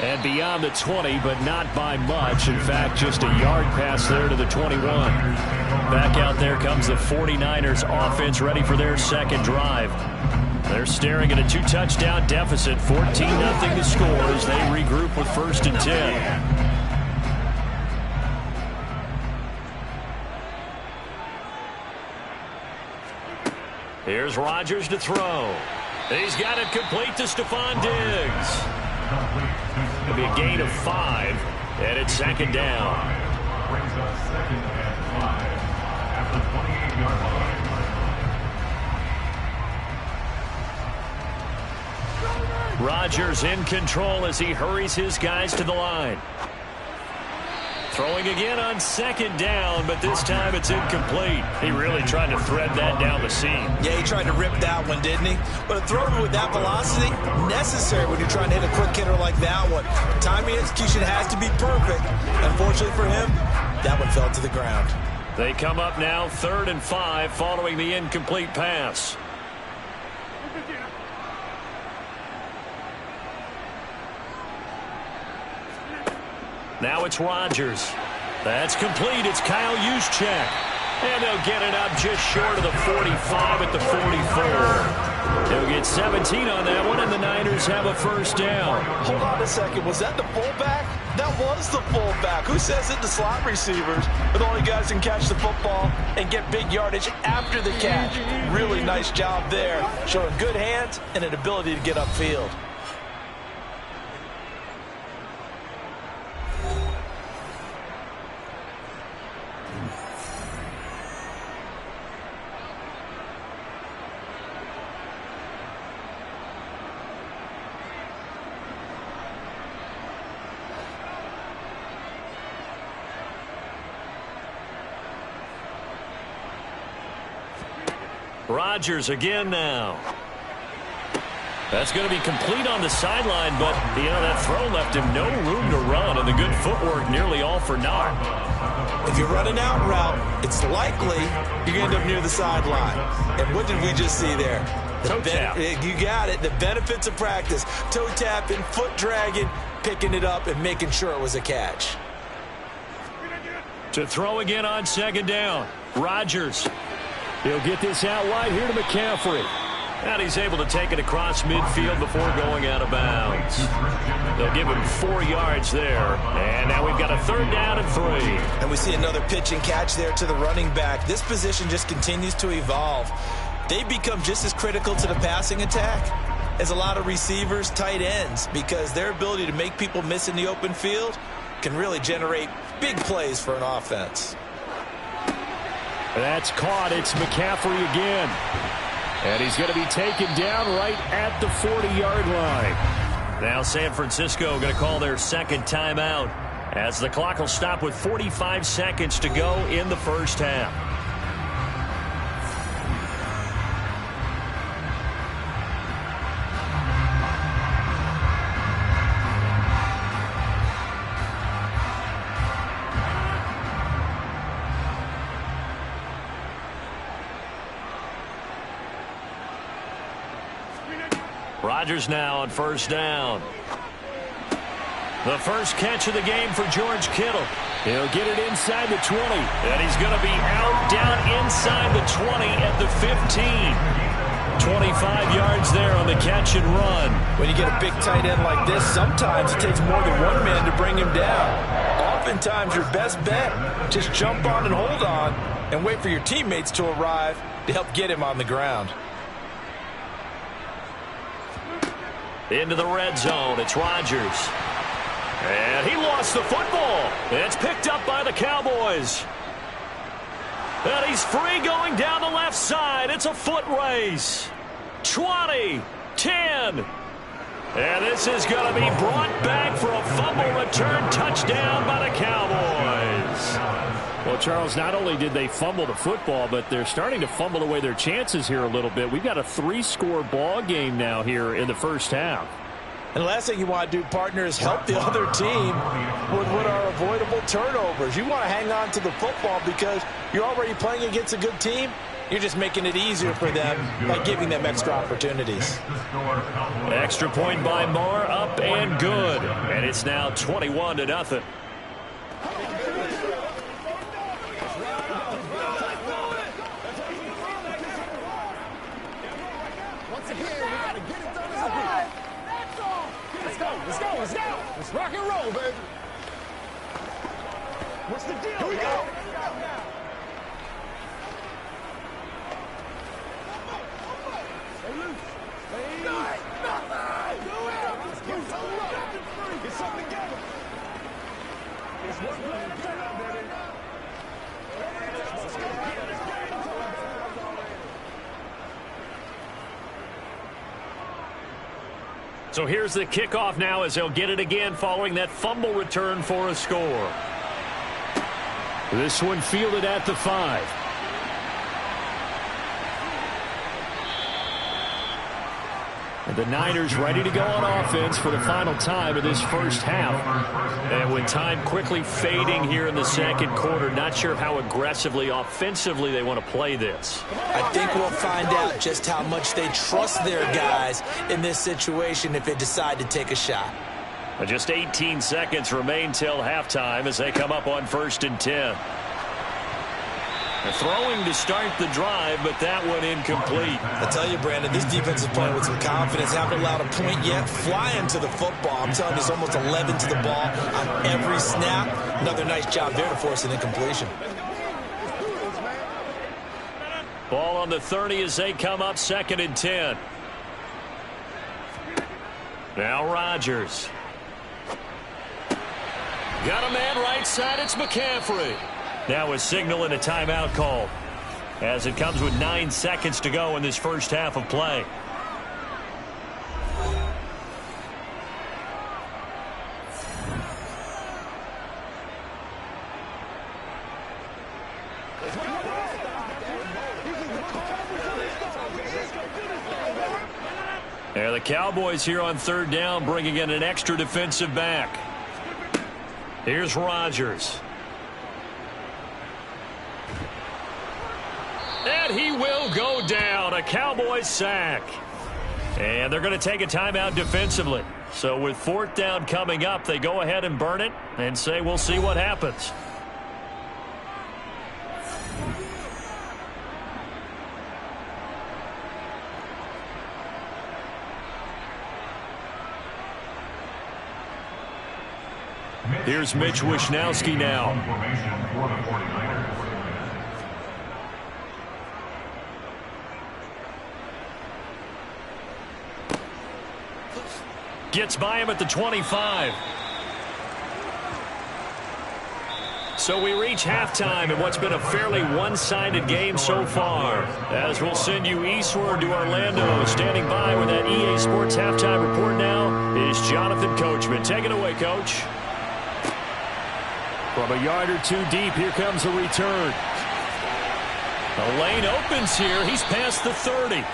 And beyond the 20, but not by much. In fact, just a yard pass there to the 21. Back out there comes the 49ers offense, ready for their second drive. They're staring at a 2-touchdown deficit, 14-0 to score as they regroup with 1st and 10. Here's Rodgers to throw. He's got it complete to Stephon Diggs. It'll be a gain of 5, and it's 2nd down. Brings up 2nd and 5 at the 28-yard line. Rodgers in control as he hurries his guys to the line. Throwing again on 2nd down, but this time it's incomplete. He really tried to thread that down the seam. Yeah, he tried to rip that one, didn't he? But a throw with that velocity, necessary when you're trying to hit a quick hitter like that one. Timing execution has to be perfect. Unfortunately for him, that one fell to the ground. They come up now 3rd and 5 following the incomplete pass. Now it's Rodgers. That's complete. It's Kyle Juszczyk. And they'll get it up just short of the 45 at the 44. They'll get 17 on that one, and the Niners have a 1st down. Hold on a second. Was that the fullback? That was the fullback. Who says it? The slot receivers. But all you guys can catch the football and get big yardage after the catch. Really nice job there. Showing good hands and an ability to get upfield. Rodgers again now. That's going to be complete on the sideline, but, that throw left him no room to run, and the good footwork nearly all for naught. If you're running out route, it's likely you're going to end up near the sideline. And what did we just see there? Toe tap. You got it. The benefits of practice. Toe tapping, foot dragging, picking it up, and making sure it was a catch. To throw again on 2nd down. Rodgers. He'll get this out wide here to McCaffrey. And he's able to take it across midfield before going out of bounds. They'll give him 4 yards there. And now we've got a 3rd down and 3. And we see another pitch and catch there to the running back. This position just continues to evolve. They become just as critical to the passing attack as a lot of receivers, tight ends, because their ability to make people miss in the open field can really generate big plays for an offense. That's caught. It's McCaffrey again. And he's going to be taken down right at the 40-yard line. Now San Francisco going to call their 2nd timeout as the clock will stop with 45 seconds to go in the 1st half. Rodgers now on first down. The first catch of the game for George Kittle. He'll get it inside the 20. And he's going to be out down inside the 20 at the 15. 25 yards there on the catch and run. When you get a big tight end like this, sometimes it takes more than one man to bring him down. Oftentimes your best bet, just jump on and hold on and wait for your teammates to arrive to help get him on the ground. Into the red zone, it's Rodgers. And he lost the football. It's picked up by the Cowboys. And he's free going down the left side. It's a foot race. 20, 10. And this is going to be brought back for a fumble return touchdown by the Cowboys. Well, Charles, not only did they fumble the football, but they're starting to fumble away their chances here a little bit. We've got a 3-score ball game now here in the first half. And the last thing you want to do, partner, is help the other team with what are avoidable turnovers. You want to hang on to the football because you're already playing against a good team. You're just making it easier for them by giving them extra opportunities. Extra point by Moore, up and good. And it's now 21-0. Let's rock and roll, baby. What's the deal? Here we go. Stay loose. Stay loose. Do it. Let's get something free. Get something together. It's one play at a time, baby. Let's go. So here's the kickoff now as they'll get it again following that fumble return for a score. This one fielded at the 5. And the Niners ready to go on offense for the final time of this first half. And with time quickly fading here in the second quarter, not sure how aggressively, offensively they want to play this. I think we'll find out just how much they trust their guys in this situation if they decide to take a shot. Just 18 seconds remain till halftime as they come up on 1st and 10. They're throwing to start the drive, but that one incomplete. I tell you, Brandon, this defense is playing with some confidence. Haven't allowed a point yet. Flying to the football. I'm telling you, it's almost 11 to the ball on every snap. Another nice job there to force an incompletion. Ball on the 30 as they come up 2nd and 10. Now Rodgers. Got a man right side. It's McCaffrey. Now a signal and a timeout call as it comes with 9 seconds to go in this first half of play. And the Cowboys here on 3rd down bringing in an extra defensive back. Here's Rodgers. And he will go down. A Cowboys sack. And they're going to take a timeout defensively. So with 4th down coming up, they go ahead and burn it and say we'll see what happens. Here's Mitch Wishnowsky now. Gets by him at the 25. So we reach halftime in what's been a fairly one-sided game so far. As we'll send you eastward to Orlando. Standing by with that EA Sports halftime report now is Jonathan Coachman. Take it away, Coach. From a yard or 2 deep, here comes a return. The lane opens here. He's past the 30.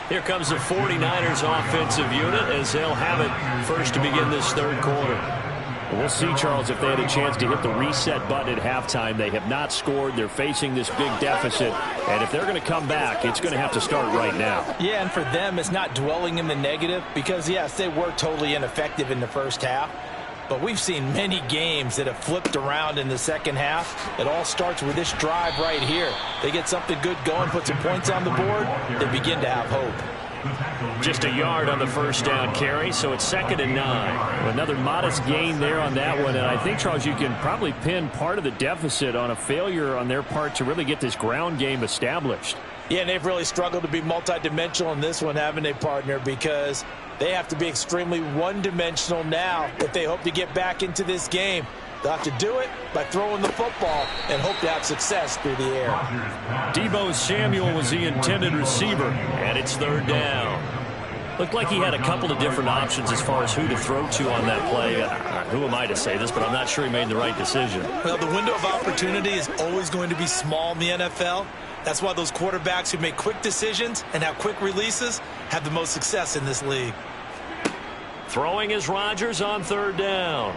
Here comes the 49ers offensive unit as they'll have it first to begin this 3rd quarter. We'll see, Charles, if they had a chance to hit the reset button at halftime. They have not scored. They're facing this big deficit. And if they're going to come back, it's going to have to start right now. Yeah, and for them, it's not dwelling in the negative because, yes, they were totally ineffective in the first half. But we've seen many games that have flipped around in the second half. It all starts with this drive right here. They get something good going, put some points on the board, they begin to have hope. Just a yard on the first down carry, so it's 2nd and 9. Another modest gain there on that one, and I think, Charles, you can probably pin part of the deficit on a failure on their part to really get this ground game established. Yeah, and they've really struggled to be multidimensional in this one, haven't they, partner, because they have to be extremely one-dimensional now if they hope to get back into this game. They'll have to do it by throwing the football and hope to have success through the air. Deebo Samuel was the intended receiver, and it's 3rd down. Looked like he had a couple of different options as far as who to throw to on that play. Who am I to say this, but I'm not sure he made the right decision. Well, the window of opportunity is always going to be small in the NFL. That's why those quarterbacks who make quick decisions and have quick releases have the most success in this league. Throwing is Rodgers on 3rd down.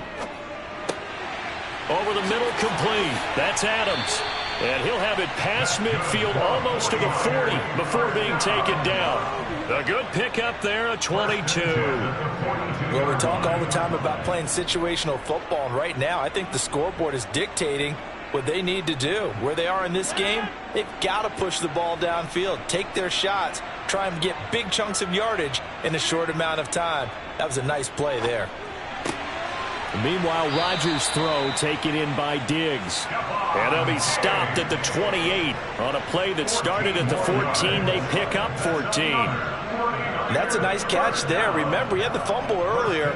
Over the middle, complete. That's Adams. And he'll have it past midfield almost to the 40 before being taken down. A good pickup there, a 22. Well, we talk all the time about playing situational football, and right now I think the scoreboard is dictating what they need to do. Where they are in this game, they've got to push the ball downfield, take their shots, try and get big chunks of yardage in a short amount of time. That was a nice play there. Meanwhile, Rodgers' throw taken in by Diggs. And he'll be stopped at the 28 on a play that started at the 14. They pick up 14. That's a nice catch there. Remember, he had the fumble earlier.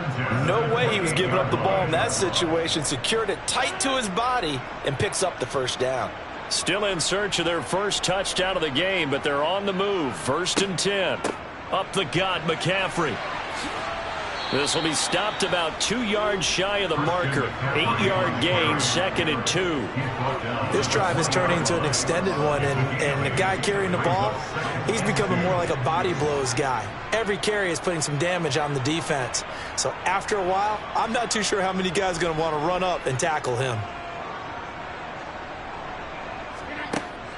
No way he was giving up the ball in that situation. Secured it tight to his body and picks up the 1st down. Still in search of their first touchdown of the game, but they're on the move. 1st and 10. Up the gut, McCaffrey. This will be stopped about 2 yards shy of the marker. 8-yard gain, 2nd and 2. This drive is turning into an extended one, and the guy carrying the ball, he's becoming more like a body blows guy. Every carry is putting some damage on the defense. So after a while, I'm not too sure how many guys are going to want to run up and tackle him.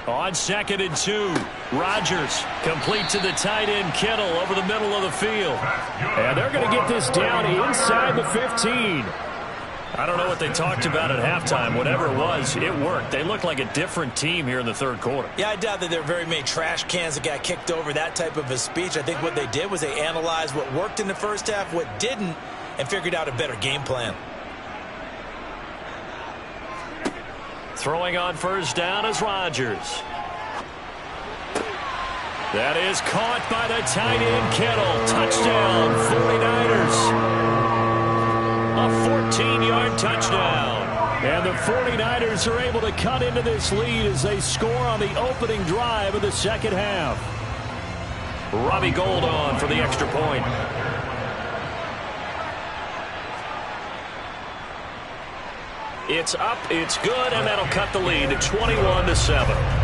On 2nd and 2, Rodgers complete to the tight end Kittle over the middle of the field. And they're going to get this down inside the 15. I don't know what they talked about at halftime. Whatever it was, it worked. They look like a different team here in the 3rd quarter. Yeah, I doubt that there are very many trash cans that got kicked over, that type of a speech. I think what they did was they analyzed what worked in the first half, what didn't, and figured out a better game plan. Throwing on 1st down is Rodgers. That is caught by the tight end Kittle. Touchdown, 49ers. A 14-yard touchdown. And the 49ers are able to cut into this lead as they score on the opening drive of the 2nd half. Robbie Gould on for the extra point. It's up, it's good, and that'll cut the lead to 21-7.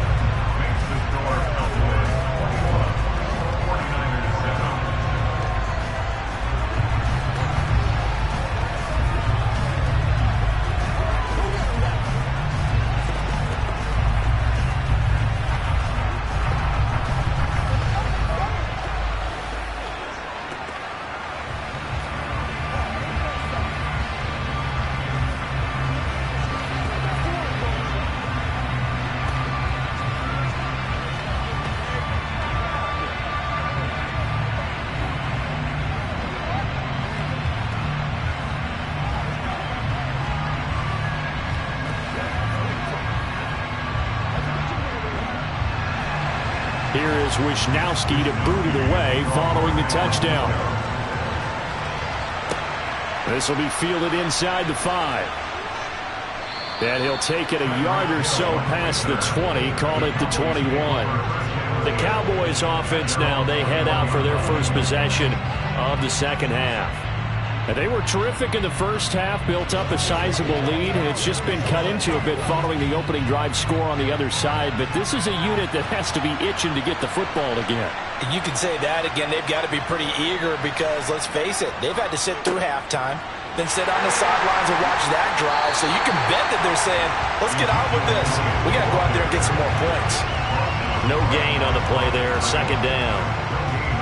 Here is Wisnowski to boot it away following the touchdown. This will be fielded inside the 5. And he'll take it a yard or so past the 20, call it the 21. The Cowboys offense now, they head out for their first possession of the 2nd half. And they were terrific in the first half, built up a sizable lead, and it's just been cut into a bit following the opening drive score on the other side. But this is a unit that has to be itching to get the football again. You can say that again. They've got to be pretty eager because, let's face it, they've had to sit through halftime. than sit on the sidelines and watch that drive. So you can bet that they're saying, let's get on with this. We got to go out there and get some more points. No gain on the play there. Second down.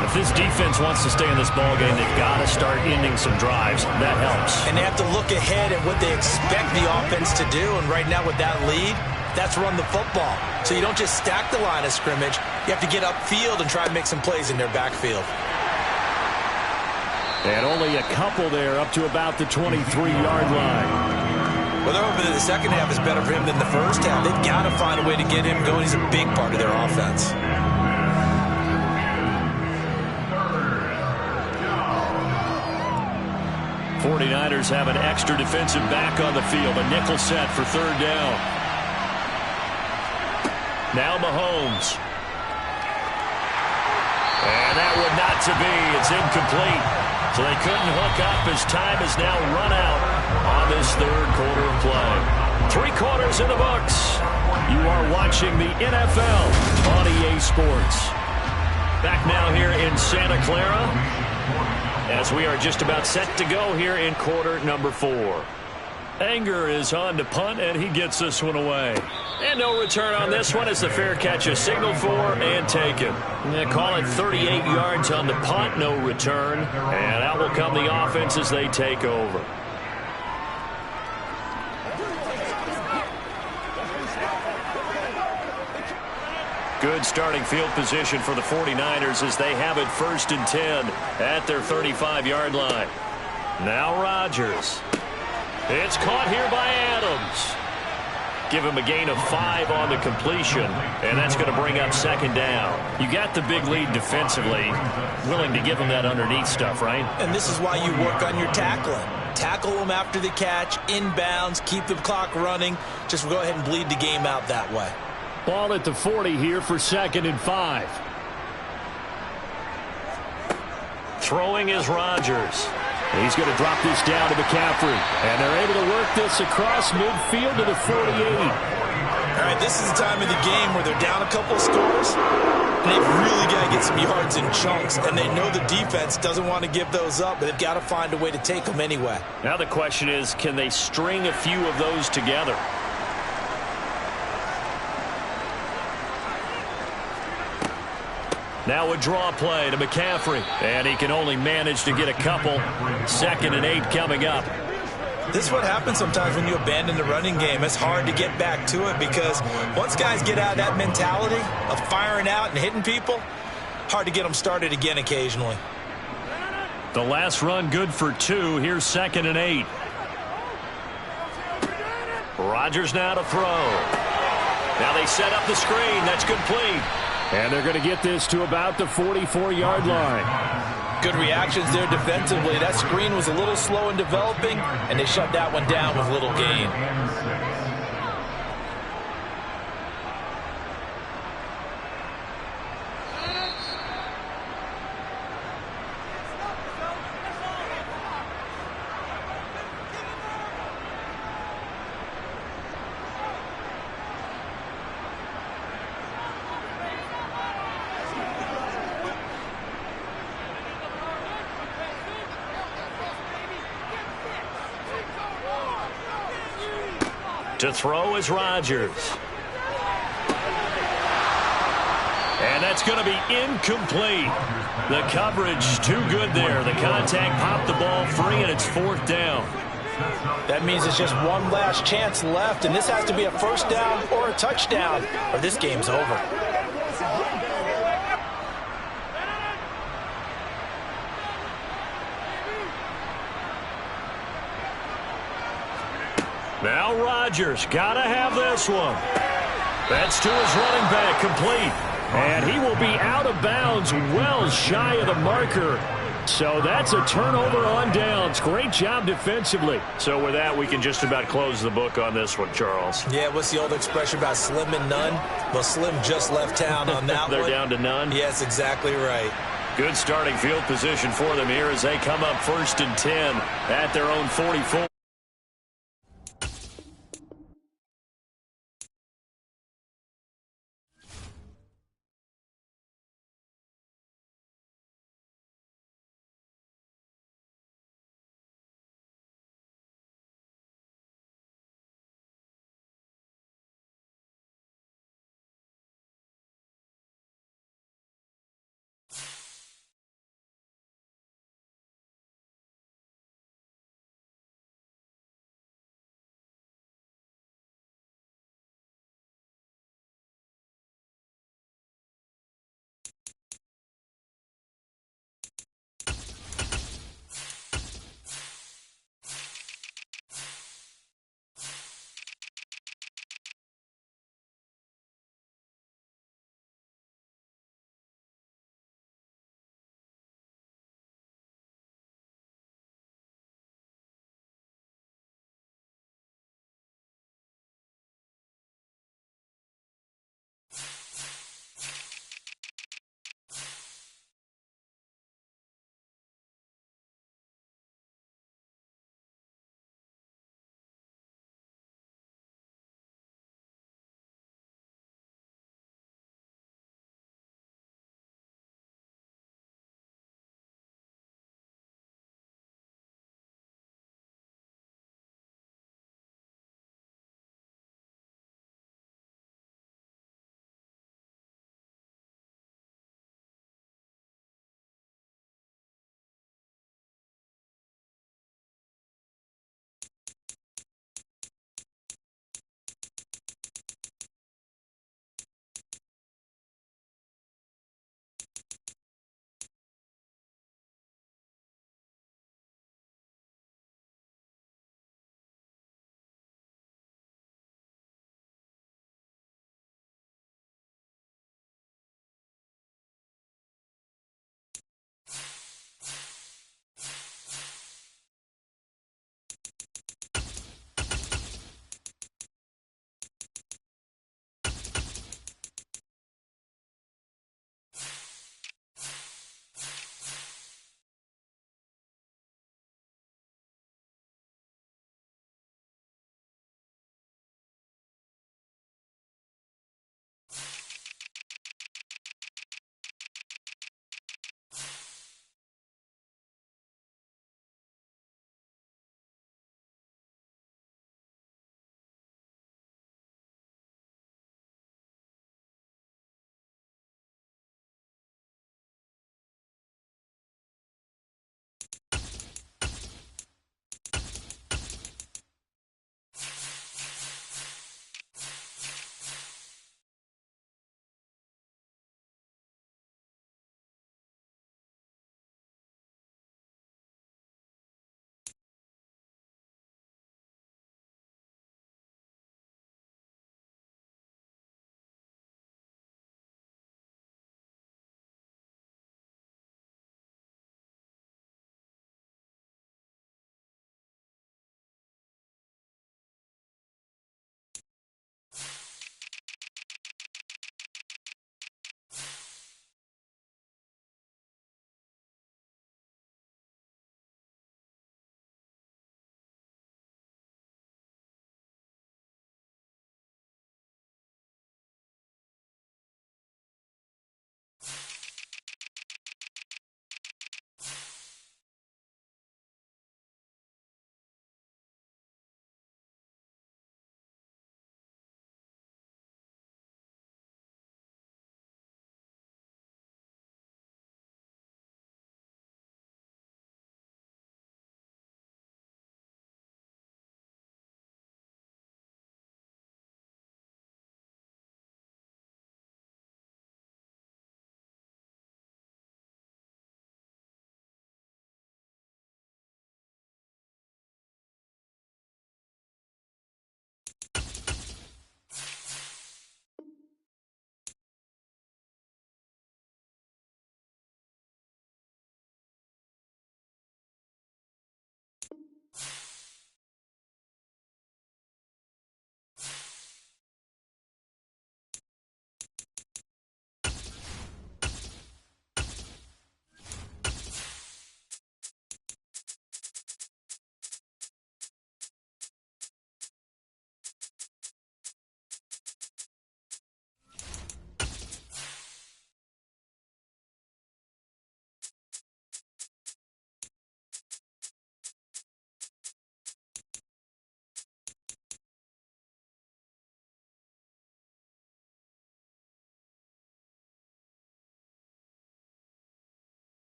If this defense wants to stay in this ballgame, they've got to start ending some drives. That helps. And they have to look ahead at what they expect the offense to do. And right now with that lead, that's run the football. So you don't just stack the line of scrimmage. You have to get upfield and try to make some plays in their backfield. And only a couple there up to about the 23-yard line. Well, they're hoping that the second half is better for him than the first half. They've got to find a way to get him going. He's a big part of their offense. 49ers have an extra defensive back on the field. A nickel set for third down. Now Mahomes. And that would not to be. It's incomplete. So they couldn't hook up as time is now run out on this third quarter of play. 3 quarters in the books. You are watching the NFL on EA Sports. Back now here in Santa Clara, as we are just about set to go here in quarter number 4. Anger is on to punt, and he gets this one away. And no return on this one as the fair catch is signaled for and taken. They call it 38 yards on the punt, no return. And out will come the offense as they take over. Good starting field position for the 49ers as they have it 1st and 10 at their 35-yard line. Now Rodgers. It's caught here by Adams. Give him a gain of 5 on the completion, and that's going to bring up second down. You got the big lead defensively, willing to give him that underneath stuff, right? And this is why you work on your tackling. Tackle them after the catch, inbounds, keep the clock running. Just go ahead and bleed the game out that way. Ball at the 40 here for 2nd and 5. Throwing is Rodgers. He's going to drop this down to McCaffrey. And they're able to work this across midfield to the 48. All right, this is the time of the game where they're down a couple of scores, and they've really got to get some yards in chunks, and they know the defense doesn't want to give those up, but they've got to find a way to take them anyway. Now the question is, can they string a few of those together? Now a draw play to McCaffrey, and he can only manage to get a couple. 2nd and 8 coming up. This is what happens sometimes when you abandon the running game. It's hard to get back to it because once guys get out of that mentality of firing out and hitting people, hard to get them started again occasionally. The last run good for 2. Here's 2nd and 8. Rodgers now to throw. Now they set up the screen. That's complete. And they're going to get this to about the 44-yard line. Good reactions there defensively. That screen was a little slow in developing, and they shut that one down with little gain. To throw is Rodgers. And that's going to be incomplete. The coverage too good there. The contact popped the ball free, and it's 4th down. That means it's just one last chance left, and this has to be a 1st down or a touchdown, or this game's over. Now Rodgers got to have this one. That's to his running back, complete. And he will be out of bounds, well shy of the marker. So that's a turnover on downs. Great job defensively. So with that, we can just about close the book on this one, Charles. Yeah, what's the old expression about slim and none? Well, Slim just left town on that They're one. down to none? Yes, exactly right. Good starting field position for them here as they come up 1st and 10 at their own 44.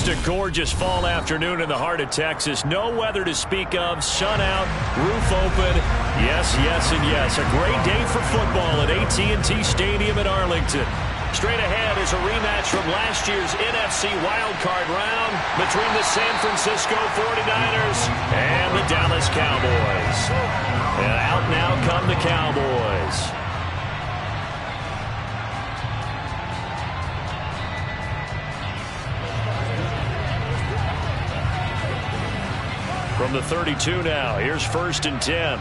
Just a gorgeous fall afternoon in the heart of Texas. No weather to speak of. Sun out, roof open. Yes, yes, and yes. A great day for football at AT&T Stadium in Arlington. Straight ahead is a rematch from last year's NFC wildcard round between the San Francisco 49ers and the Dallas Cowboys. And out now come the Cowboys. From the 32 now, here's 1st and 10.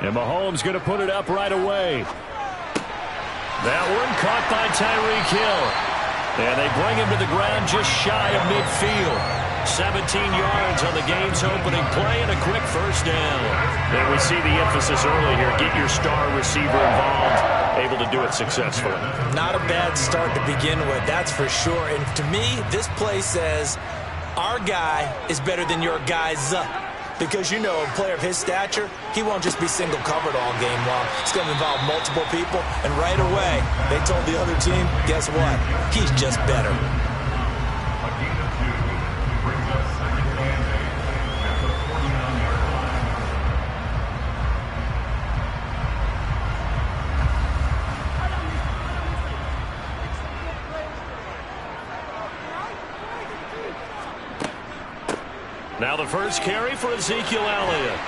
And Mahomes going to put it up right away. That one caught by Tyreek Hill. And they bring him to the ground just shy of midfield. 17 yards on the game's opening play and a quick first down. And we see the emphasis early here. Get your star receiver involved. Able to do it successfully. Not a bad start to begin with, that's for sure. And to me, this play says our guy is better than your guy's. Because, you know, a player of his stature, he won't just be single covered all game long. It's going to involve multiple people. And right away, they told the other team, guess what? He's just better. Now the first carry for Ezekiel Elliott.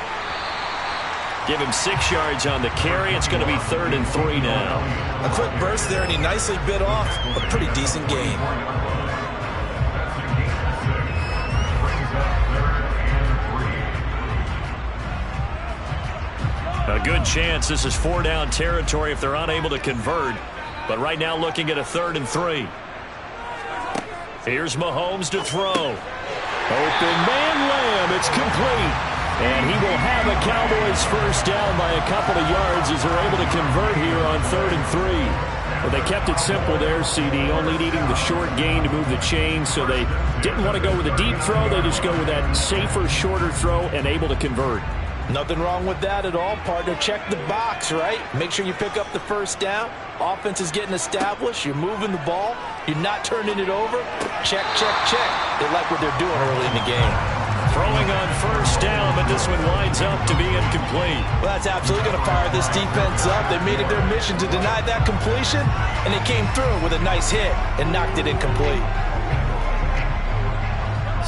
Give him 6 yards on the carry. It's going to be 3rd and 3 now. A quick burst there, and he nicely bit off a pretty decent gain. A good chance this is 4-down territory if they're unable to convert. But right now looking at a 3rd and 3. Here's Mahomes to throw. Open man Lamb, it's complete. And he will have a Cowboys first down by a couple of yards as they're able to convert here on 3rd and 3. Well, they kept it simple there, CD, only needing the short gain to move the chain, so they didn't want to go with a deep throw. They just go with that safer, shorter throw and able to convert. Nothing wrong with that at all, partner. Check the box, right? Make sure you pick up the first down. Offense is getting established. You're moving the ball. You're not turning it over. Check, check, check. They like what they're doing early in the game. Throwing on first down, but this one winds up to be incomplete. Well, that's absolutely going to fire this defense up. They made it their mission to deny that completion, and they came through with a nice hit and knocked it incomplete.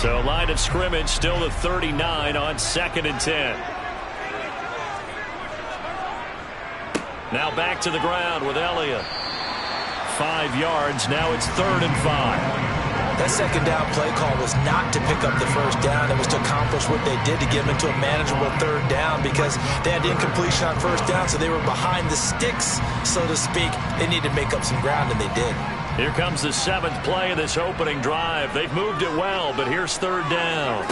So line of scrimmage still to 39 on 2nd and 10. Now back to the ground with Elliott. 5 yards. Now it's 3rd and 5. That second down play call was not to pick up the first down. It was to accomplish what they did to get them into a manageable 3rd down because they had incompletion on first down, so they were behind the sticks, so to speak. They needed to make up some ground, and they did. Here comes the 7th play of this opening drive. They've moved it well, but here's 3rd down.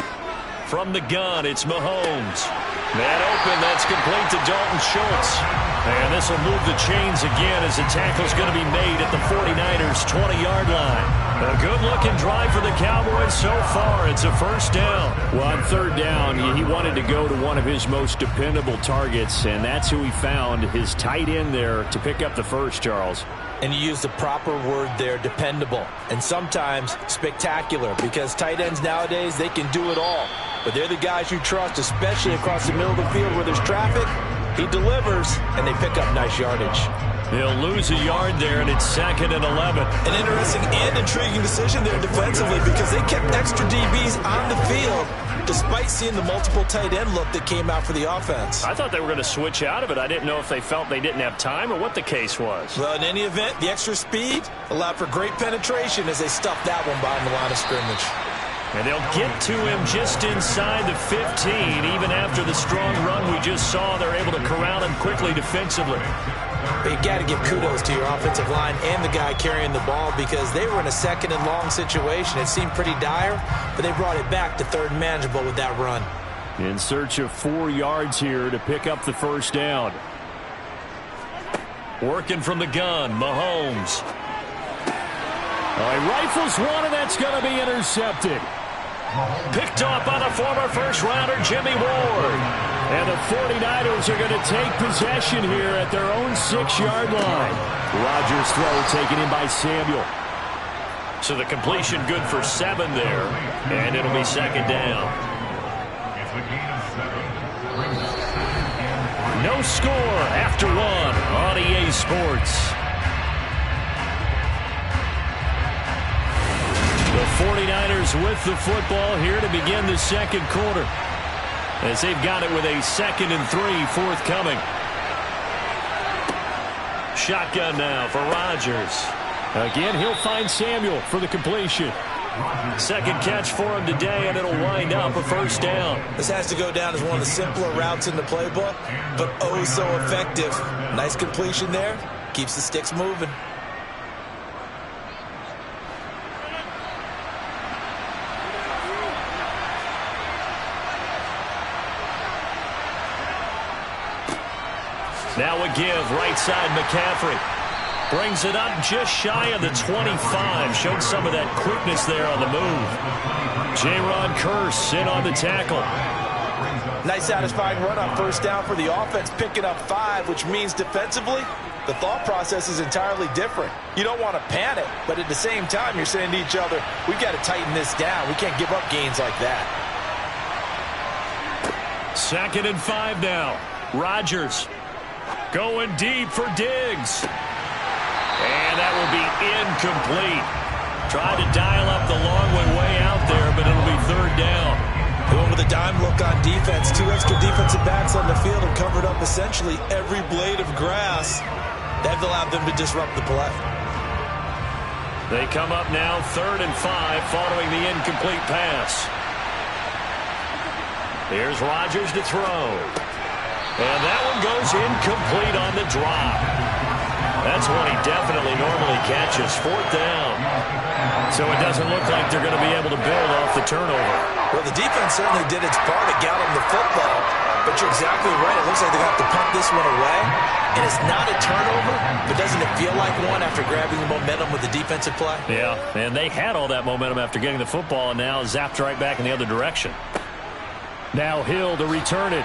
From the gun, it's Mahomes. That open, that's complete to Dalton Schultz. And this will move the chains again as the tackle's going to be made at the 49ers' 20-yard line. A good-looking drive for the Cowboys so far. It's a first down. Well, on 3rd down, he wanted to go to one of his most dependable targets, and that's who he found, his tight end there, to pick up the first, Charles. And you use the proper word there, dependable, and sometimes spectacular, because tight ends nowadays, they can do it all. But they're the guys you trust, especially across the middle of the field where there's traffic. He delivers, and they pick up nice yardage. They'll lose a yard there, and it's 2nd and 11. An interesting and intriguing decision there defensively because they kept extra DBs on the field despite seeing the multiple tight end look that came out for the offense. I thought they were going to switch out of it. I didn't know if they felt they didn't have time or what the case was. Well, in any event, the extra speed allowed for great penetration as they stuffed that one behind the line of scrimmage. And they'll get to him just inside the 15. Even after the strong run we just saw, they're able to corral him quickly defensively. But you got to give kudos to your offensive line and the guy carrying the ball because they were in a 2nd and long situation. It seemed pretty dire, but they brought it back to 3rd and manageable with that run. In search of 4 yards here to pick up the first down. Working from the gun, Mahomes. He rifles one, and that's going to be intercepted. Picked off by the former first-rounder, Jimmy Ward. And the 49ers are going to take possession here at their own 6-yard line. Rodgers' throw taken in by Samuel. So the completion good for 7 there, and it'll be second down. It's a gain of 7. No score after 1 on EA Sports. The 49ers with the football here to begin the second quarter, as they've got it with a 2nd and 3 forthcoming. Shotgun now for Rodgers. Again, he'll find Samuel for the completion. Second catch for him today, and it'll wind up a first down. This has to go down as one of the simpler routes in the playbook, but oh so effective. Nice completion there. Keeps the sticks moving. Now a give, right side McCaffrey. Brings it up just shy of the 25. Showed some of that quickness there on the move. Jaron Kearse in on the tackle. Nice satisfying run on first down for the offense, picking up 5, which means defensively, the thought process is entirely different. You don't want to panic, but at the same time, you're saying to each other, we've got to tighten this down. We can't give up gains like that. 2nd and 5 now. Rodgers going deep for Diggs. And that will be incomplete. Tried to dial up the long way out there, but it'll be 3rd down. Going with a dime look on defense. 2 extra defensive backs on the field and covered up essentially every blade of grass. That allowed them to disrupt the play. They come up now 3rd and 5 following the incomplete pass. Here's Rodgers to throw. And that one goes incomplete on the drop. That's one he definitely normally catches. 4th down. So it doesn't look like they're going to be able to build off the turnover. Well, the defense certainly did its part to get them the football. But you're exactly right. It looks like they're going to have to pump this one away. And it's not a turnover, but doesn't it feel like one after grabbing the momentum with the defensive play? Yeah, and they had all that momentum after getting the football and now zapped right back in the other direction. Now Hill to return it.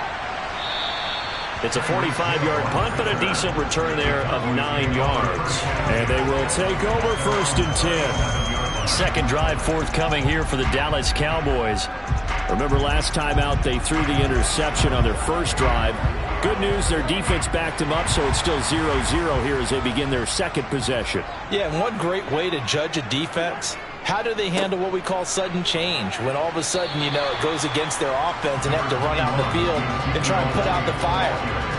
It's a 45-yard punt, but a decent return there of 9 yards. And they will take over 1st and 10. Second drive forthcoming here for the Dallas Cowboys. Remember last time out they threw the interception on their first drive. Good news, their defense backed them up, so it's still 0-0 here as they begin their second possession. Yeah, and one great way to judge a defense, how do they handle what we call sudden change? When all of a sudden, you know, it goes against their offense and have to run out in the field and try and put out the fire.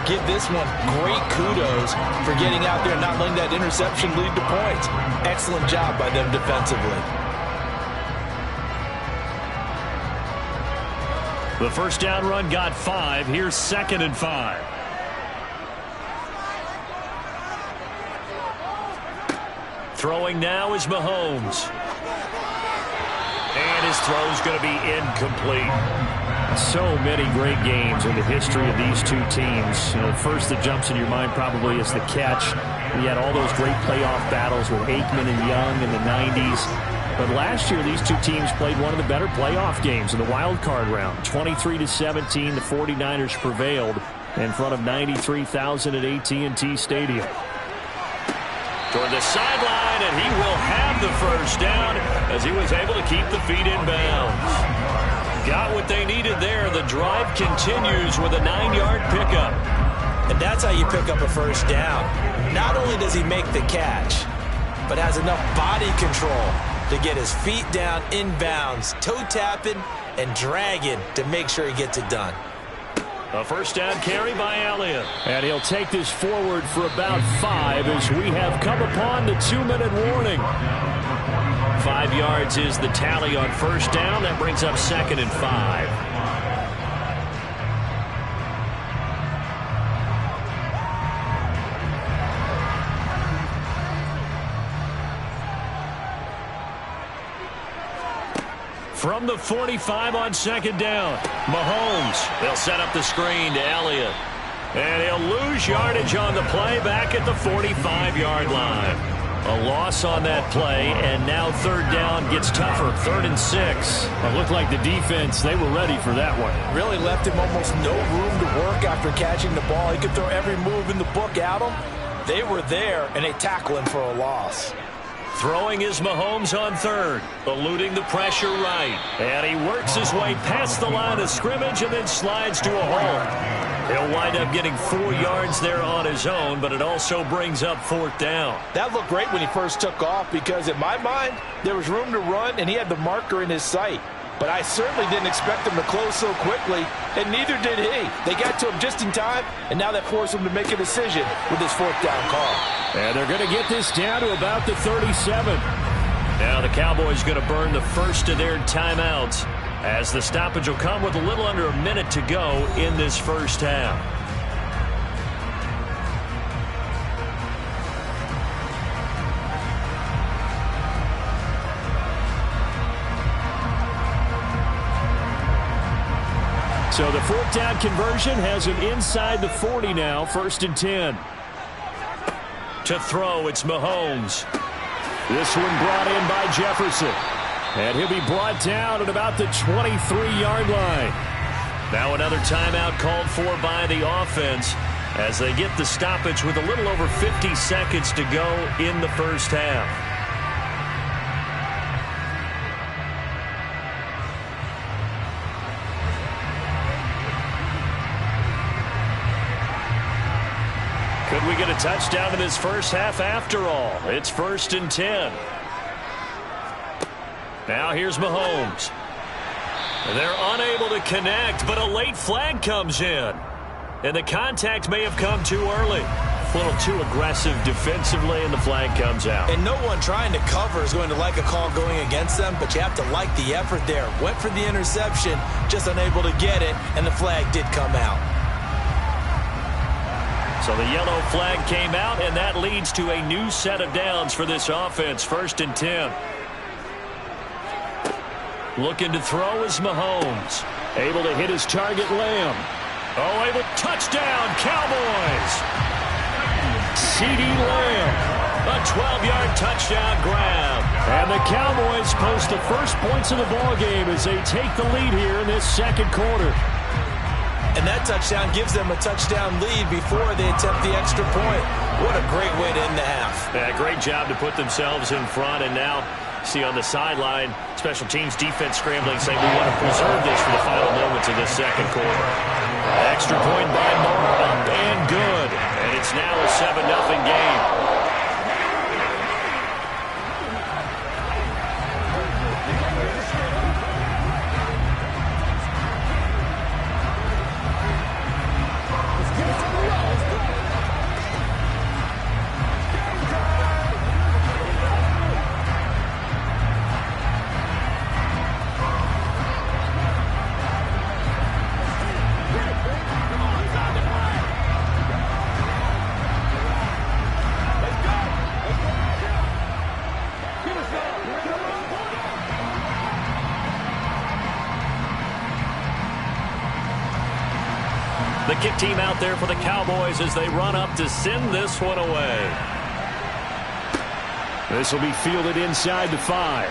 Give this one great kudos for getting out there and not letting that interception lead to points. Excellent job by them defensively. The first down run got 5. Here's 2nd and 5. Throwing now is Mahomes. And his throw's going to be incomplete. So many great games in the history of these two teams. You know, first that jumps in your mind probably is the catch. We had all those great playoff battles with Aikman and Young in the 90s. But last year, these two teams played one of the better playoff games in the wild card round. 23-17, the 49ers prevailed in front of 93,000 at AT&T Stadium. Toward the sideline, and he will have the first down as he was able to keep the feet in bounds. Got what they needed there. The drive continues with a 9-yard pickup. And that's how you pick up a first down. Not only does he make the catch, but has enough body control to get his feet down in bounds, toe tapping and dragging to make sure he gets it done. A first down carry by Elliott. And he'll take this forward for about 5 as we have come upon the 2-minute warning. 5 yards is the tally on first down. That brings up 2nd and 5. From the 45 on 2nd down, Mahomes. They'll set up the screen to Elliott. And he'll lose yardage on the play back at the 45-yard line. A loss on that play, and now third down gets tougher. 3rd and 6. It looked like the defense, they were ready for that one. Really left him almost no room to work after catching the ball. He could throw every move in the book at him. They were there, and they tackle him for a loss. Throwing is Mahomes on 3rd, eluding the pressure right. And he works his way past the line of scrimmage and then slides to a halt. He'll wind up getting 4 yards there on his own, but it also brings up 4th down. That looked great when he first took off because, in my mind, there was room to run, and he had the marker in his sight. But I certainly didn't expect him to close so quickly, and neither did he. They got to him just in time, and now that forced him to make a decision with his 4th down call. And they're going to get this down to about the 37. Now the Cowboys going to burn the first of their timeouts, as the stoppage will come with a little under a minute to go in this first half. So the 4th down conversion has him inside the 40 now, 1st and 10. To throw, it's Mahomes. This one brought in by Jefferson. And he'll be brought down at about the 23-yard line. Now another timeout called for by the offense as they get the stoppage with a little over 50 seconds to go in the first half. Could we get a touchdown in this first half after all? It's 1st and 10. Now here's Mahomes. They're unable to connect, but a late flag comes in. And the contact may have come too early. A little too aggressive defensively, and the flag comes out. And no one trying to cover is going to like a call going against them, but you have to like the effort there. Went for the interception, just unable to get it, and the flag did come out. So the yellow flag came out, and that leads to a new set of downs for this offense. 1st and 10. Looking to throw is Mahomes. Able to hit his target, Lamb. Oh, able touchdown, Cowboys. CeeDee Lamb. A 12-yard touchdown grab. And the Cowboys post the first points of the ballgame as they take the lead here in this second quarter. And that touchdown gives them a touchdown lead before they attempt the extra point. What a great way to end the half. Yeah, great job to put themselves in front. And now, see on the sideline, special teams defense scrambling, saying we want to preserve this for the final moments of this second quarter. Extra point by Moore, up and good. And it's now a 7-0 game. The kick team out there for the Cowboys as they run up to send this one away. This will be fielded inside the 5.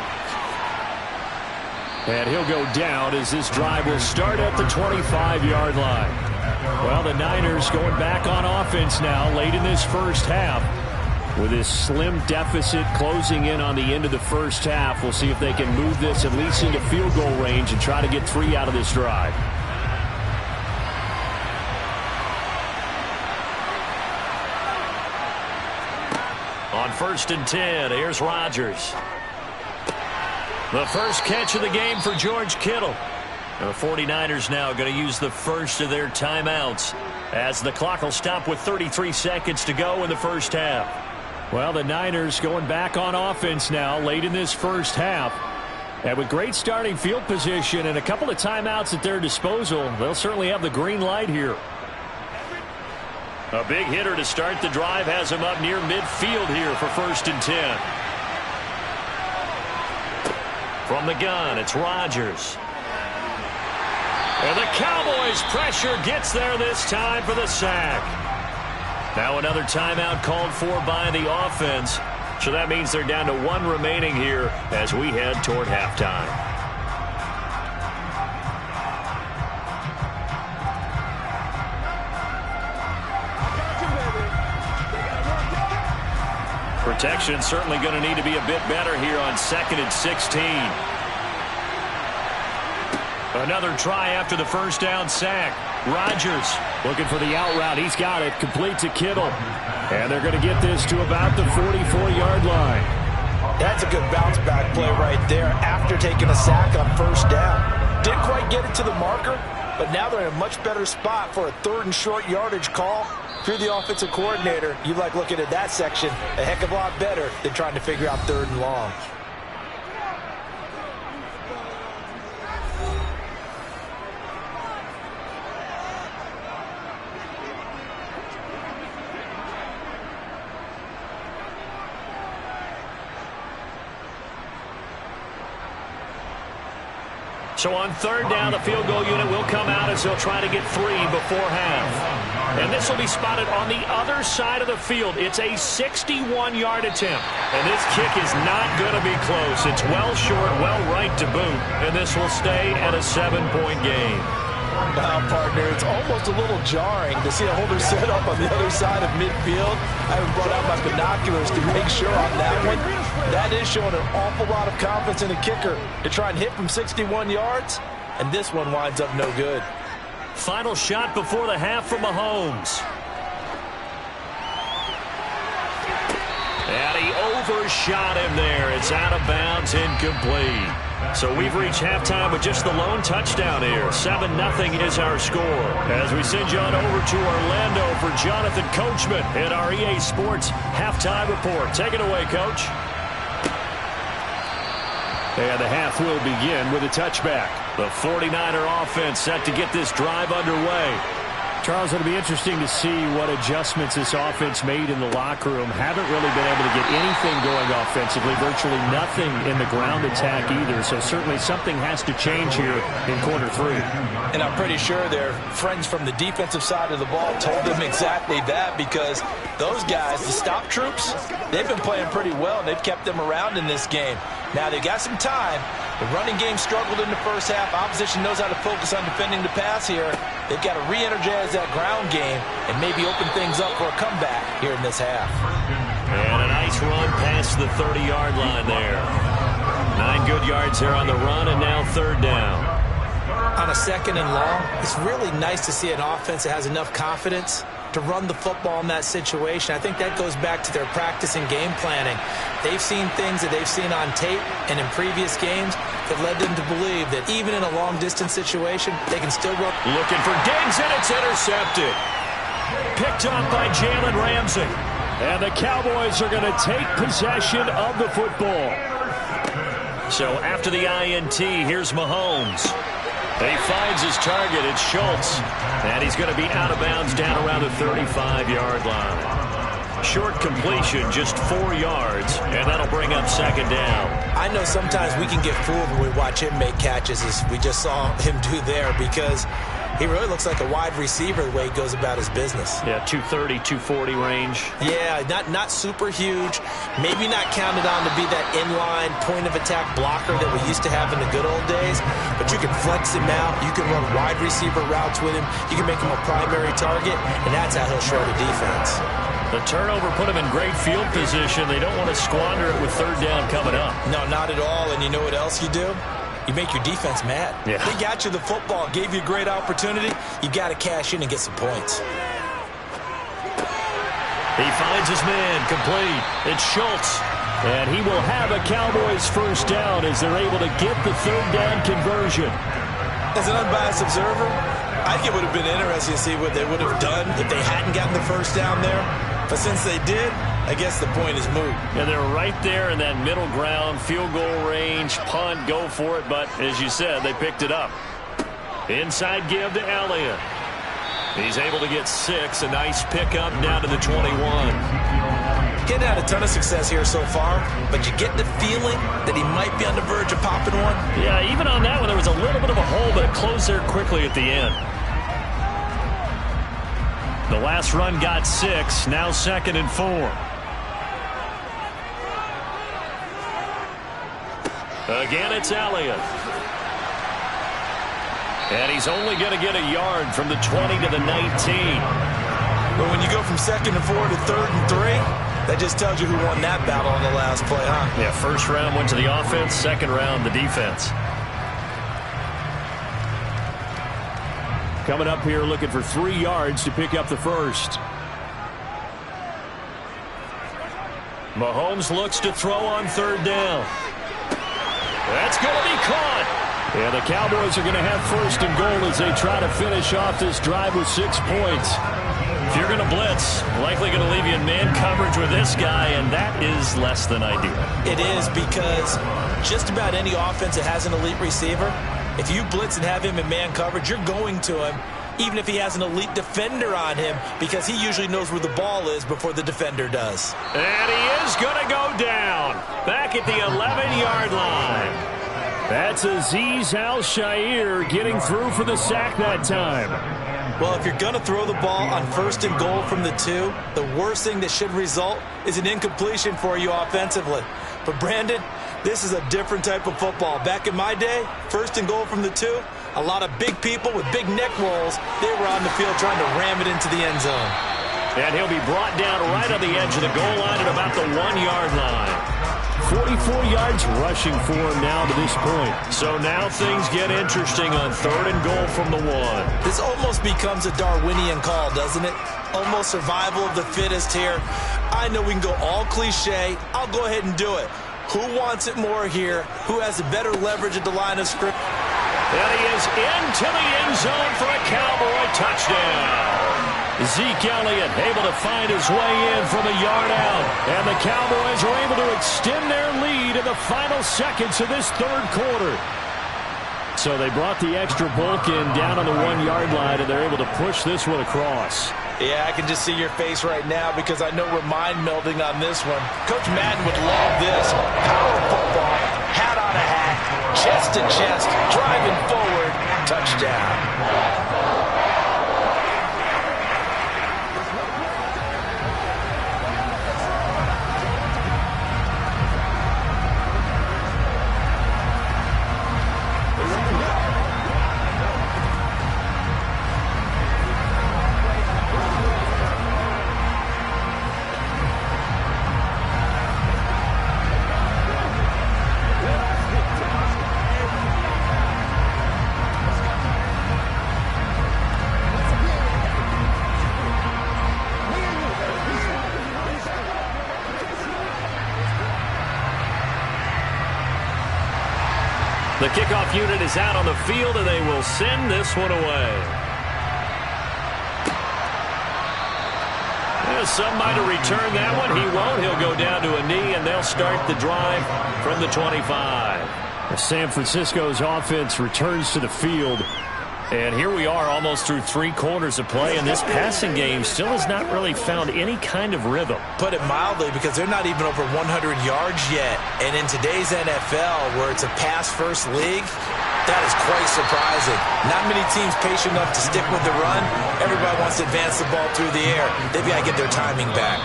And he'll go down as this drive will start at the 25-yard line. Well, the Niners going back on offense now late in this first half. With this slim deficit closing in on the end of the first half, we'll see if they can move this at least into field goal range and try to get 3 out of this drive. On 1st and 10, here's Rodgers. The first catch of the game for George Kittle. The 49ers now going to use the first of their timeouts as the clock will stop with 33 seconds to go in the first half. Well, the Niners going back on offense now late in this first half. And with great starting field position and a couple of timeouts at their disposal, they'll certainly have the green light here. A big hitter to start the drive has him up near midfield here for 1st and 10. From the gun, it's Rodgers. And the Cowboys' pressure gets there this time for the sack. Now another timeout called for by the offense So that means they're down to 1 remaining here as we head toward halftime. Protection certainly going to need to be a bit better here on 2nd and 16. Another try after the first down sack. Rodgers looking for the out route. He's got it. Complete to Kittle. And they're going to get this to about the 44-yard line. That's a good bounce back play right there after taking a sack on first down. Didn't quite get it to the marker, but now they're in a much better spot for a 3rd and short yardage call. If you're the offensive coordinator, you like looking at that section a heck of a lot better than trying to figure out 3rd and long. So on 3rd down, the field goal unit will come out as they'll try to get 3 before half. And this will be spotted on the other side of the field. It's a 61-yard attempt. And this kick is not going to be close. It's well short, well right to boot. And this will stay at a 7-point game. Now, partner, it's almost a little jarring to see a holder set up on the other side of midfield. I haven't brought out my binoculars to make sure on that one. That is showing an awful lot of confidence in the kicker to try and hit from 61 yards, and this one winds up no good. Final shot before the half from Mahomes. And he overshot him there. It's out of bounds, incomplete. So we've reached halftime with just the lone touchdown here. 7-0 is our score. As we send you on over to Orlando for Jonathan Coachman in our EA Sports Halftime Report. Take it away, Coach. And the half will begin with a touchback. The 49er offense set to get this drive underway. Charles, it'll be interesting to see what adjustments this offense made in the locker room. Haven't really been able to get anything going offensively, virtually nothing in the ground attack either. So certainly something has to change here in quarter 3. And I'm pretty sure their friends from the defensive side of the ball told them exactly that, because those guys, the stop troops, they've been playing pretty well, and they've kept them around in this game. Now, they've got some time. The running game struggled in the first half. Opposition knows how to focus on defending the pass here. They've got to re-energize that ground game and maybe open things up for a comeback here in this half. And a nice run past the 30-yard line there. 9 good yards there on the run, and now 3rd down. On a 2nd and long, it's really nice to see an offense that has enough confidence to run the football in that situation. I think that goes back to their practice and game planning. They've seen things that they've seen on tape and in previous games that led them to believe that even in a long-distance situation, they can still run. Looking for Diggs, and it's intercepted. Picked up by Jalen Ramsey. And the Cowboys are going to take possession of the football. So after the INT, here's Mahomes. He finds his target. It's Schultz. And he's going to be out of bounds down around the 35-yard line. Short completion, just 4 yards, and that'll bring up 2nd down. I know sometimes we can get fooled when we watch him make catches, as we just saw him do there, because he really looks like a wide receiver the way he goes about his business. Yeah, 230, 240 range. Yeah, not super huge. Maybe not counted on to be that inline point-of-attack blocker that we used to have in the good old days, but you can flex him out. You can run wide receiver routes with him. You can make him a primary target, and that's how he'll show the defense. The turnover put him in great field position. They don't want to squander it with 3rd down coming up. No, not at all, and you know what else you do? You make your defense mad. Yeah. They got you the football, gave you a great opportunity. You got to cash in and get some points. He finds his man, complete. It's Schultz. And he will have a Cowboys 1st down as they're able to get the 3rd down conversion. As an unbiased observer, I think it would have been interesting to see what they would have done if they hadn't gotten the 1st down there. But since they did, I guess the point is moot. And they're right there in that middle ground, field goal range, punt, go for it. But as you said, they picked it up. Inside give to Elliott. He's able to get 6. A nice pickup down to the 21. Getting had a ton of success here so far, but you get the feeling that he might be on the verge of popping one. Yeah, even on that one, there was a little bit of a hole, but it closed there quickly at the end. The last run got 6, now 2nd and 4. Again, it's Elliott. And he's only going to get a yard from the 20 to the 19. But when you go from 2nd and 4 to 3rd and 3, that just tells you who won that battle on the last play, huh? Yeah, first round went to the offense, second round the defense. Coming up here looking for 3 yards to pick up the first. Mahomes looks to throw on 3rd down. That's going to be caught. And the Cowboys are going to have 1st and goal as they try to finish off this drive with 6 points. If you're going to blitz, likely going to leave you in man coverage with this guy, and that is less than ideal. It is, because just about any offense that has an elite receiver, if you blitz and have him in man coverage, you're going to him, even if he has an elite defender on him, because he usually knows where the ball is before the defender does. And he is going to go down back at the 11-yard line. That's Azeez Al-Shaair getting through for the sack that time. Well, if you're going to throw the ball on 1st and goal from the 2, the worst thing that should result is an incompletion for you offensively. But, Brandon, this is a different type of football. Back in my day, 1st and goal from the 2, a lot of big people with big neck rolls, they were on the field trying to ram it into the end zone. And he'll be brought down right on the edge of the goal line at about the 1-yard line. 44 yards rushing for him now to this point. So now things get interesting on 3rd and goal from the 1. This almost becomes a Darwinian call, doesn't it? Almost survival of the fittest here. I know we can go all cliche. I'll go ahead and do it. Who wants it more here? Who has a better leverage at the line of scrimmage? And he is into the end zone for a Cowboy touchdown. Zeke Elliott able to find his way in from a yard out. And the Cowboys are able to extend their lead in the final seconds of this 3rd quarter. So they brought the extra bulk in down on the 1-yard line, and they're able to push this one across. Yeah, I can just see your face right now because I know we're mind melding on this one. Coach Madden would love this. Power football, hat on a hat, chest to chest, driving forward, touchdown. The kickoff unit is out on the field, and they will send this one away. Some might have returned that one. He won't. He'll go down to a knee, and they'll start the drive from the 25. San Francisco's offense returns to the field. And here we are almost through 3 quarters of play, and this passing game still has not really found any kind of rhythm. Put it mildly, because they're not even over 100 yards yet. And in today's NFL, where it's a pass-first league, that is quite surprising. Not many teams patient enough to stick with the run. Everybody wants to advance the ball through the air. They've got to get their timing back.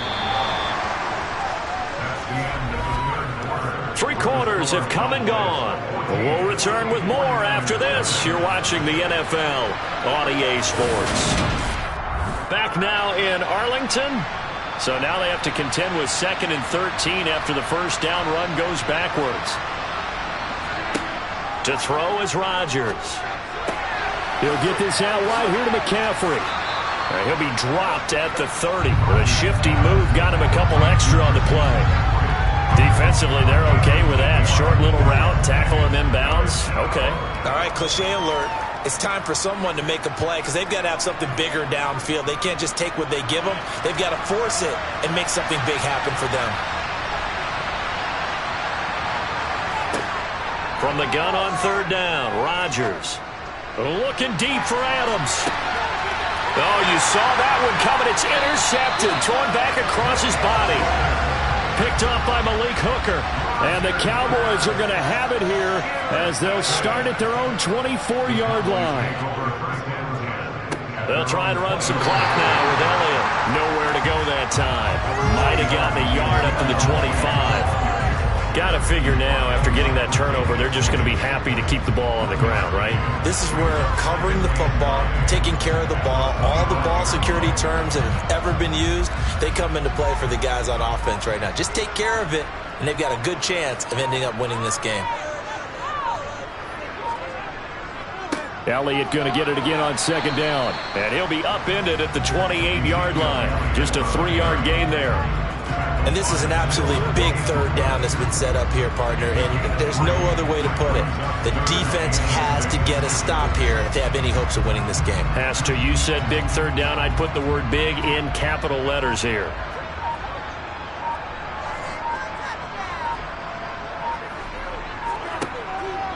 3 quarters have come and gone. We'll return with more after this. You're watching the NFL on EA Sports. Back now in Arlington. So now they have to contend with 2nd and 13 after the first down run goes backwards. To throw is Rodgers. He'll get this out wide here to McCaffrey. He'll be dropped at the 30. The shifty move got him a couple extra on the play. Defensively, they're okay with that. Short little route, tackle him inbounds. Okay. All right, cliche alert. It's time for someone to make a play because they've got to have something bigger downfield. They can't just take what they give them. They've got to force it and make something big happen for them. From the gun on 3rd down, Rodgers looking deep for Adams. Oh, you saw that one coming. It's intercepted, thrown back across his body. Picked up by Malik Hooker. And the Cowboys are going to have it here as they'll start at their own 24-yard line. They'll try and run some clock now with Elliott. Nowhere to go that time. Might have gotten a yard up to the 25. Got to figure now, after getting that turnover, they're just going to be happy to keep the ball on the ground, right? This is where covering the football, taking care of the ball, all the ball security terms that have ever been used, they come into play for the guys on offense right now. Just take care of it, and they've got a good chance of ending up winning this game. Elliott going to get it again on second down. And he'll be upended at the 28-yard line. Just a 3-yard gain there. And this is an absolutely big third down that's been set up here, partner, and there's no other way to put it. The defense has to get a stop here if they have any hopes of winning this game. Has to. You said big third down. I'd put the word big in capital letters here.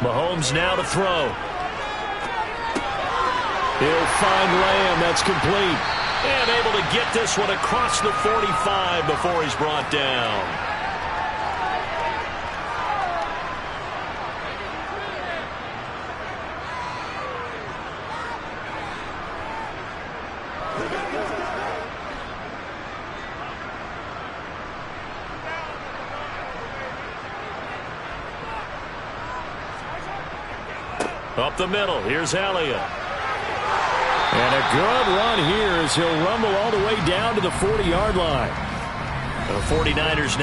Mahomes now to throw. He'll find Lamb. That's complete. And able to get this one across the 45 before he's brought down. Up the middle, here's Elliott. And a good run here as he'll rumble all the way down to the 40-yard line. The 49ers